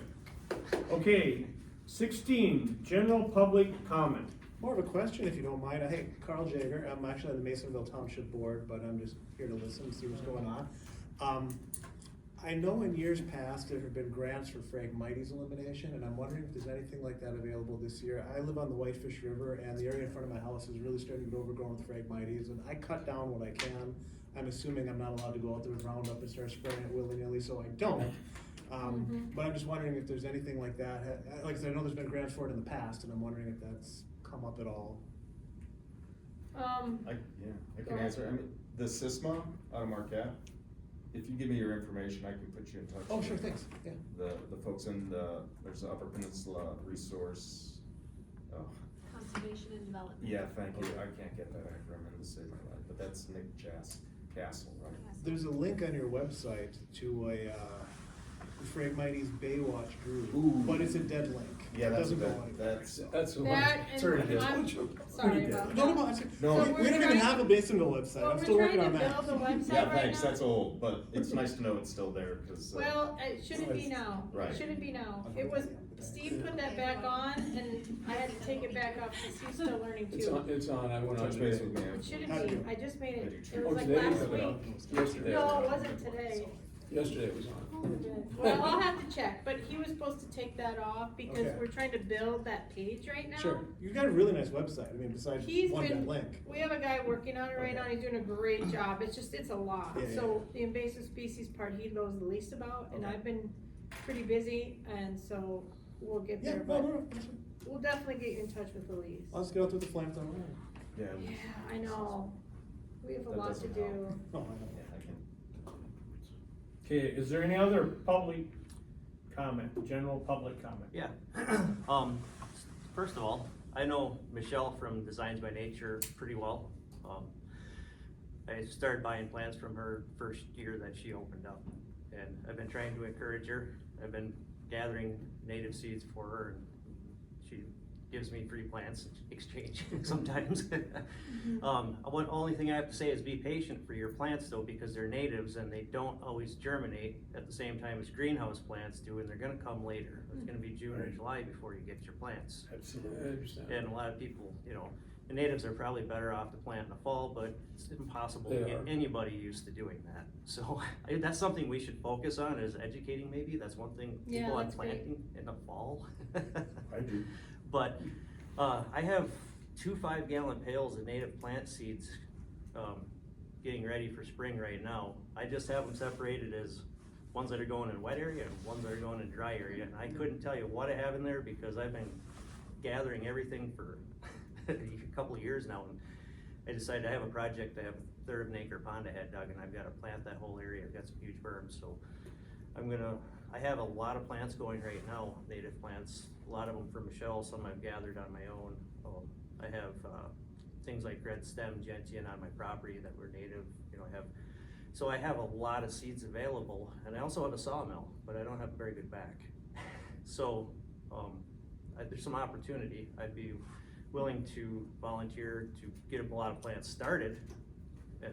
Okay, 16, general public comment. More of a question, if you don't mind. Hey, Carl Jager, I'm actually on the Masonville Township Board, but I'm just here to listen and see what's going on. I know in years past, there have been grants for Phragmites elimination, and I'm wondering if there's anything like that available this year. I live on the Whitefish River, and the area in front of my house is really starting to get overgrown with Phragmites, and I cut down what I can. I'm assuming I'm not allowed to go out there with Roundup and start spraying it willy-nilly, so I don't. But I'm just wondering if there's anything like that. Like I said, I know there's been grants for it in the past, and I'm wondering if that's come up at all. I Go can ahead. answer. I mean, the SISMA out of Marquette, if you give me your information, I can put you in touch. Oh, with sure, thanks, yeah. The folks in there's the Upper Peninsula Resource, oh, Conservation and development. yeah, thank you, I can't get that acronym in the city of my life, but that's Nick Castle, right? There's a link on your website to a Phragmites Baywatch group, Ooh. but it's a dead link. Yeah, It that's doesn't go good, anywhere. that's, That's the one. That Sorry, and Dave. I'm sorry about No, that. no, No. So we we're don't even trying- have a Masonville website, Well, I'm we're still working trying on to that. build a website yeah, right thanks, now. that's old, but it's nice to know it's still there, cause. Well, it shouldn't be now. Right. It shouldn't be now. It was, Steve put that back on and I had to take it back off because he's still learning too. It's on, I went on Touch base with today. me. It shouldn't How do be. you- I just made How do it. you It Oh, was like today last it went out. week. Yesterday. No, it wasn't today. Yesterday it was on. Well, I'll have to check, but he was supposed to take that off because Okay. we're trying to build that page right now. Sure, you've got a really nice website, I mean, besides He's one been, dead link. we have a guy working on it right now, Okay. he's doing a great job, it's just, it's a lot. Yeah, yeah, So the invasive species part, he knows the least about, and Okay. I've been pretty busy, and so we'll get Yeah, there, no, but no, that's fine. we'll definitely get you in touch with Elise. I'll just get out through the flames on mine. Yeah. Yeah, I know, we have a That lot to doesn't do. help. No, I know. Yeah, I can. Okay, is there any other public comment, general public comment? Yeah. First of all, I know Michelle from Designs by Nature pretty well. I started buying plants from her first year that she opened up, and I've been trying to encourage her. I've been gathering native seeds for her, and she gives me free plants in exchange sometimes. Only thing I have to say is be patient for your plants though, because they're natives and they don't always germinate at the same time as greenhouse plants do, and they're gonna come later. It's gonna be June or Right. July before you get your plants. Absolutely, I understand. And a lot of people, the natives are probably better off to plant in the fall, but it's impossible They to get are. anybody used to doing that. So that's something we should focus on, is educating maybe. That's one thing, Yeah, people on that's great. planting in the fall. I do. But, I have 2 5-gallon pails of native plant seeds, getting ready for spring right now. I just have them separated as ones that are going in wet area and ones that are going in dry area. And I couldn't tell you what I have in there because I've been gathering everything for a couple of years now. And I decided I have a project, I have a third of an acre pond I had dug, and I've gotta plant that whole area. I've got some huge berms, so I have a lot of plants going right now, native plants, a lot of them for Michelle, some I've gathered on my own. I have, things like red stem gentian on my property that were native, I have a lot of seeds available, and I also have a sawmill, but I don't have a very good back. So, there's some opportunity. I'd be willing to volunteer to get a lot of plants started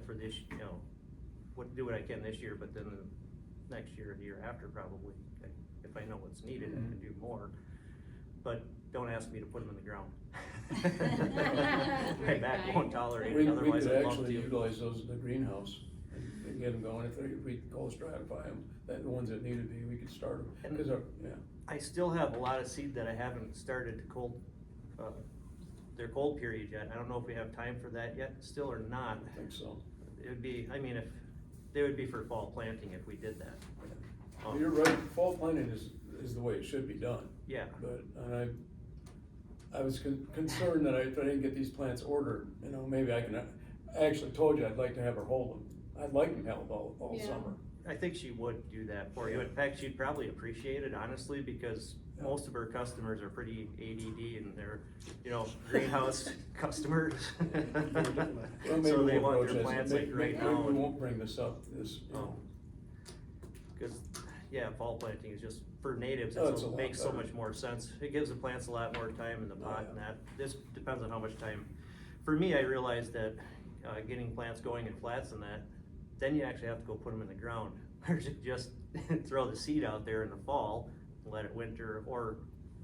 for this, do what I can this year, but then next year, the year after probably, if I know what's needed, I can do more. But don't ask me to put them in the ground. My back won't tolerate We it, otherwise could I'd love actually to. utilize those in the greenhouse and get them going, if we cold stratify them, that the ones that need to be, we could start them, And- cause, yeah. I still have a lot of seed that I haven't started to cold, their cold period yet. I don't know if we have time for that yet, still or not. I think so. It would be, I mean, if, they would be for fall planting if we did that. You're right, fall planting is the way it should be done, Yeah, but, and I was concerned that if I didn't get these plants ordered, you know, maybe I actually told you I'd like to have her hold them. I'd like them held all Yeah. summer. I think she would do that for you. In fact, she'd probably appreciate it, honestly, because most of her customers are pretty ADD and they're, you know, greenhouse customers. Well, maybe So they we'll want approach their this. plants like right Maybe now. we won't bring this up, you know. Cause, yeah, fall planting is just, for natives, Oh, it's a it lot makes so better. much more sense. It gives the plants a lot more time in the pot yeah. and that, this depends on how much time. For me, I realized that, getting plants going in flats and that, then you actually have to go put them in the ground. Or just throw the seed out there in the fall, let it winter, or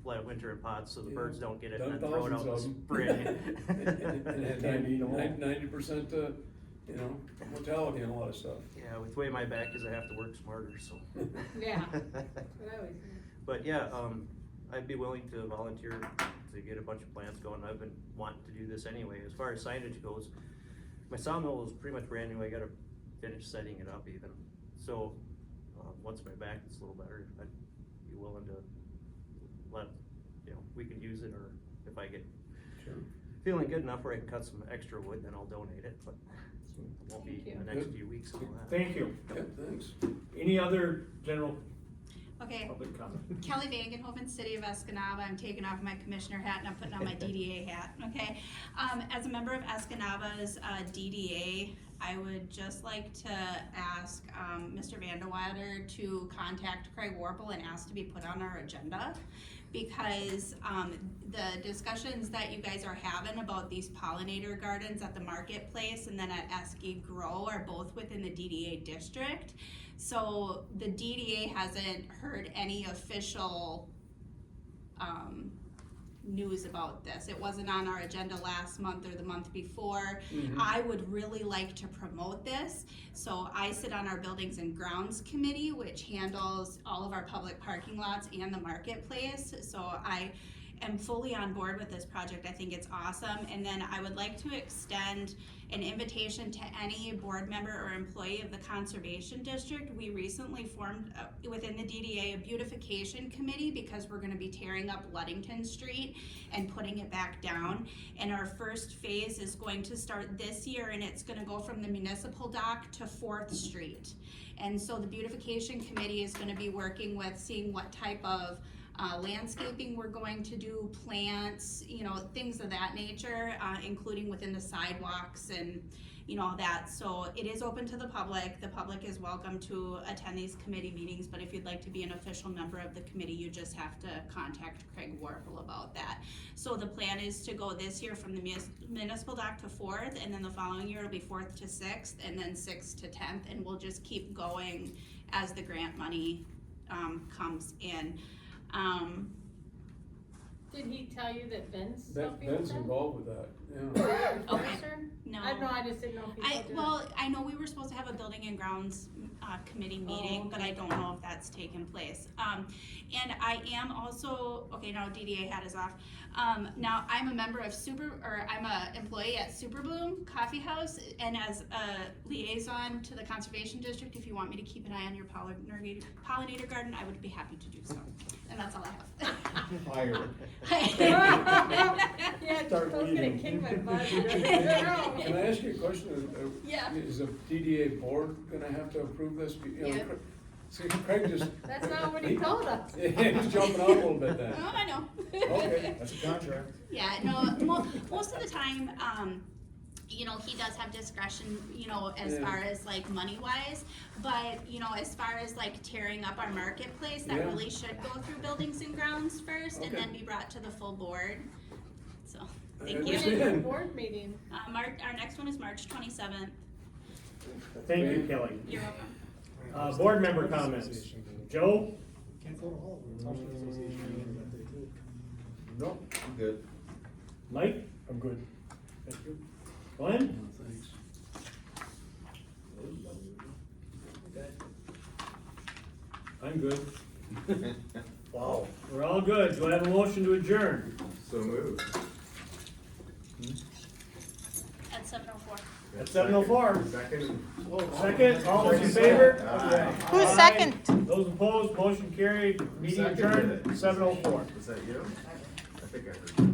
let it winter in pots so the Yeah. birds don't get it, Done and then throw it out in the thousands of spring. And it had 90%, you know, mortality and a lot of stuff. Yeah, with the way my back is, I have to work smarter, so. Yeah. What I always do. But yeah, I'd be willing to volunteer to get a bunch of plants going. I've been wanting to do this anyway. As far as signage goes, my sawmill is pretty much brand new. I gotta finish setting it up even. So, once my back is a little better, I'd be willing to let, you know, we could use it, or if I get Sure. feeling good enough where I can cut some extra wood, then I'll donate it, but it won't be Thank you. in the next Good. few weeks and all that. Thank you. Yeah, thanks. Any other general Okay, public comment? Kelly Vangenhoven, City of Escanaba. I'm taking off my commissioner hat and I'm putting on my DDA hat, okay? As a member of Escanaba's DDA, I would just like to ask Mr. Vandewater to contact Craig Warple and ask to be put on our agenda, because the discussions that you guys are having about these pollinator gardens at the marketplace and then at Esky Grow are both within the DDA district. So the DDA hasn't heard any official news about this. It wasn't on our agenda last month or the month before. Mhm. I would really like to promote this. So I sit on our Buildings and Grounds Committee, which handles all of our public parking lots and the marketplace. So I am fully on board with this project. I think it's awesome. And then I would like to extend an invitation to any board member or employee of the Conservation District. We recently formed within the DDA a beautification committee, because we're gonna be tearing up Ludington Street and putting it back down. And our first phase is going to start this year, and it's gonna go from the municipal dock to 4th Street. And so the beautification committee is gonna be working with seeing what type of landscaping we're going to do, plants, you know, things of that nature, including within the sidewalks and, you know, all that. So it is open to the public. The public is welcome to attend these committee meetings, but if you'd like to be an official member of the committee, you just have to contact Craig Warple about that. So the plan is to go this year from the municipal dock to 4th, and then the following year it'll be 4th to 6th, and then 6th to 10th, and we'll just keep going as the grant money comes in. Did he tell you that Ben's helping with Ben's that? involved with that, yeah. Okay. Officer? No. I know, I just didn't know if he told you. Well, I know we were supposed to have a building and grounds committee meeting, but I don't know if that's taken place. And I am also, okay, now DDA hat is off. Now I'm a member of I'm a employee at Super Bloom Coffee House, and as a liaison to the Conservation District, if you want me to keep an eye on your pollinator garden, I would be happy to do so. And that's all I have. Fire. Yeah, Start I was gonna weeding. kick my butt. Can I ask you a question? Yeah. Is the DDA board gonna have to approve this? You know, Yep. See, Craig just. That's not what he told us. He's jumping out a little bit then. Oh, I know. Okay. That's a contract. Yeah, no, most of the time, you know, he does have discretion, you know, as Yeah. far as like money wise, but, you know, as far as like tearing up our marketplace, that Yeah. really should go through Buildings and Grounds first and Okay. then be brought to the full board. So, I thank When you. is the understand. board meeting? Our next one is March 27th. Thank you, Kelly. You're welcome. Board member comments. Joe? Can't go to all of them. Township Association meetings, but they do. No, I'm good. Mike? I'm good. Thank you. Glenn? Thanks. I'm good. Wow. We're all good. Do I have a motion to adjourn? So moved. At 7:04. At 7:04. Second. Second, all those in favor? Aye. Who's Aye. second? Those opposed, motion carried, meeting Seconded adjourned, it. 7:04. Was that you? I think I heard.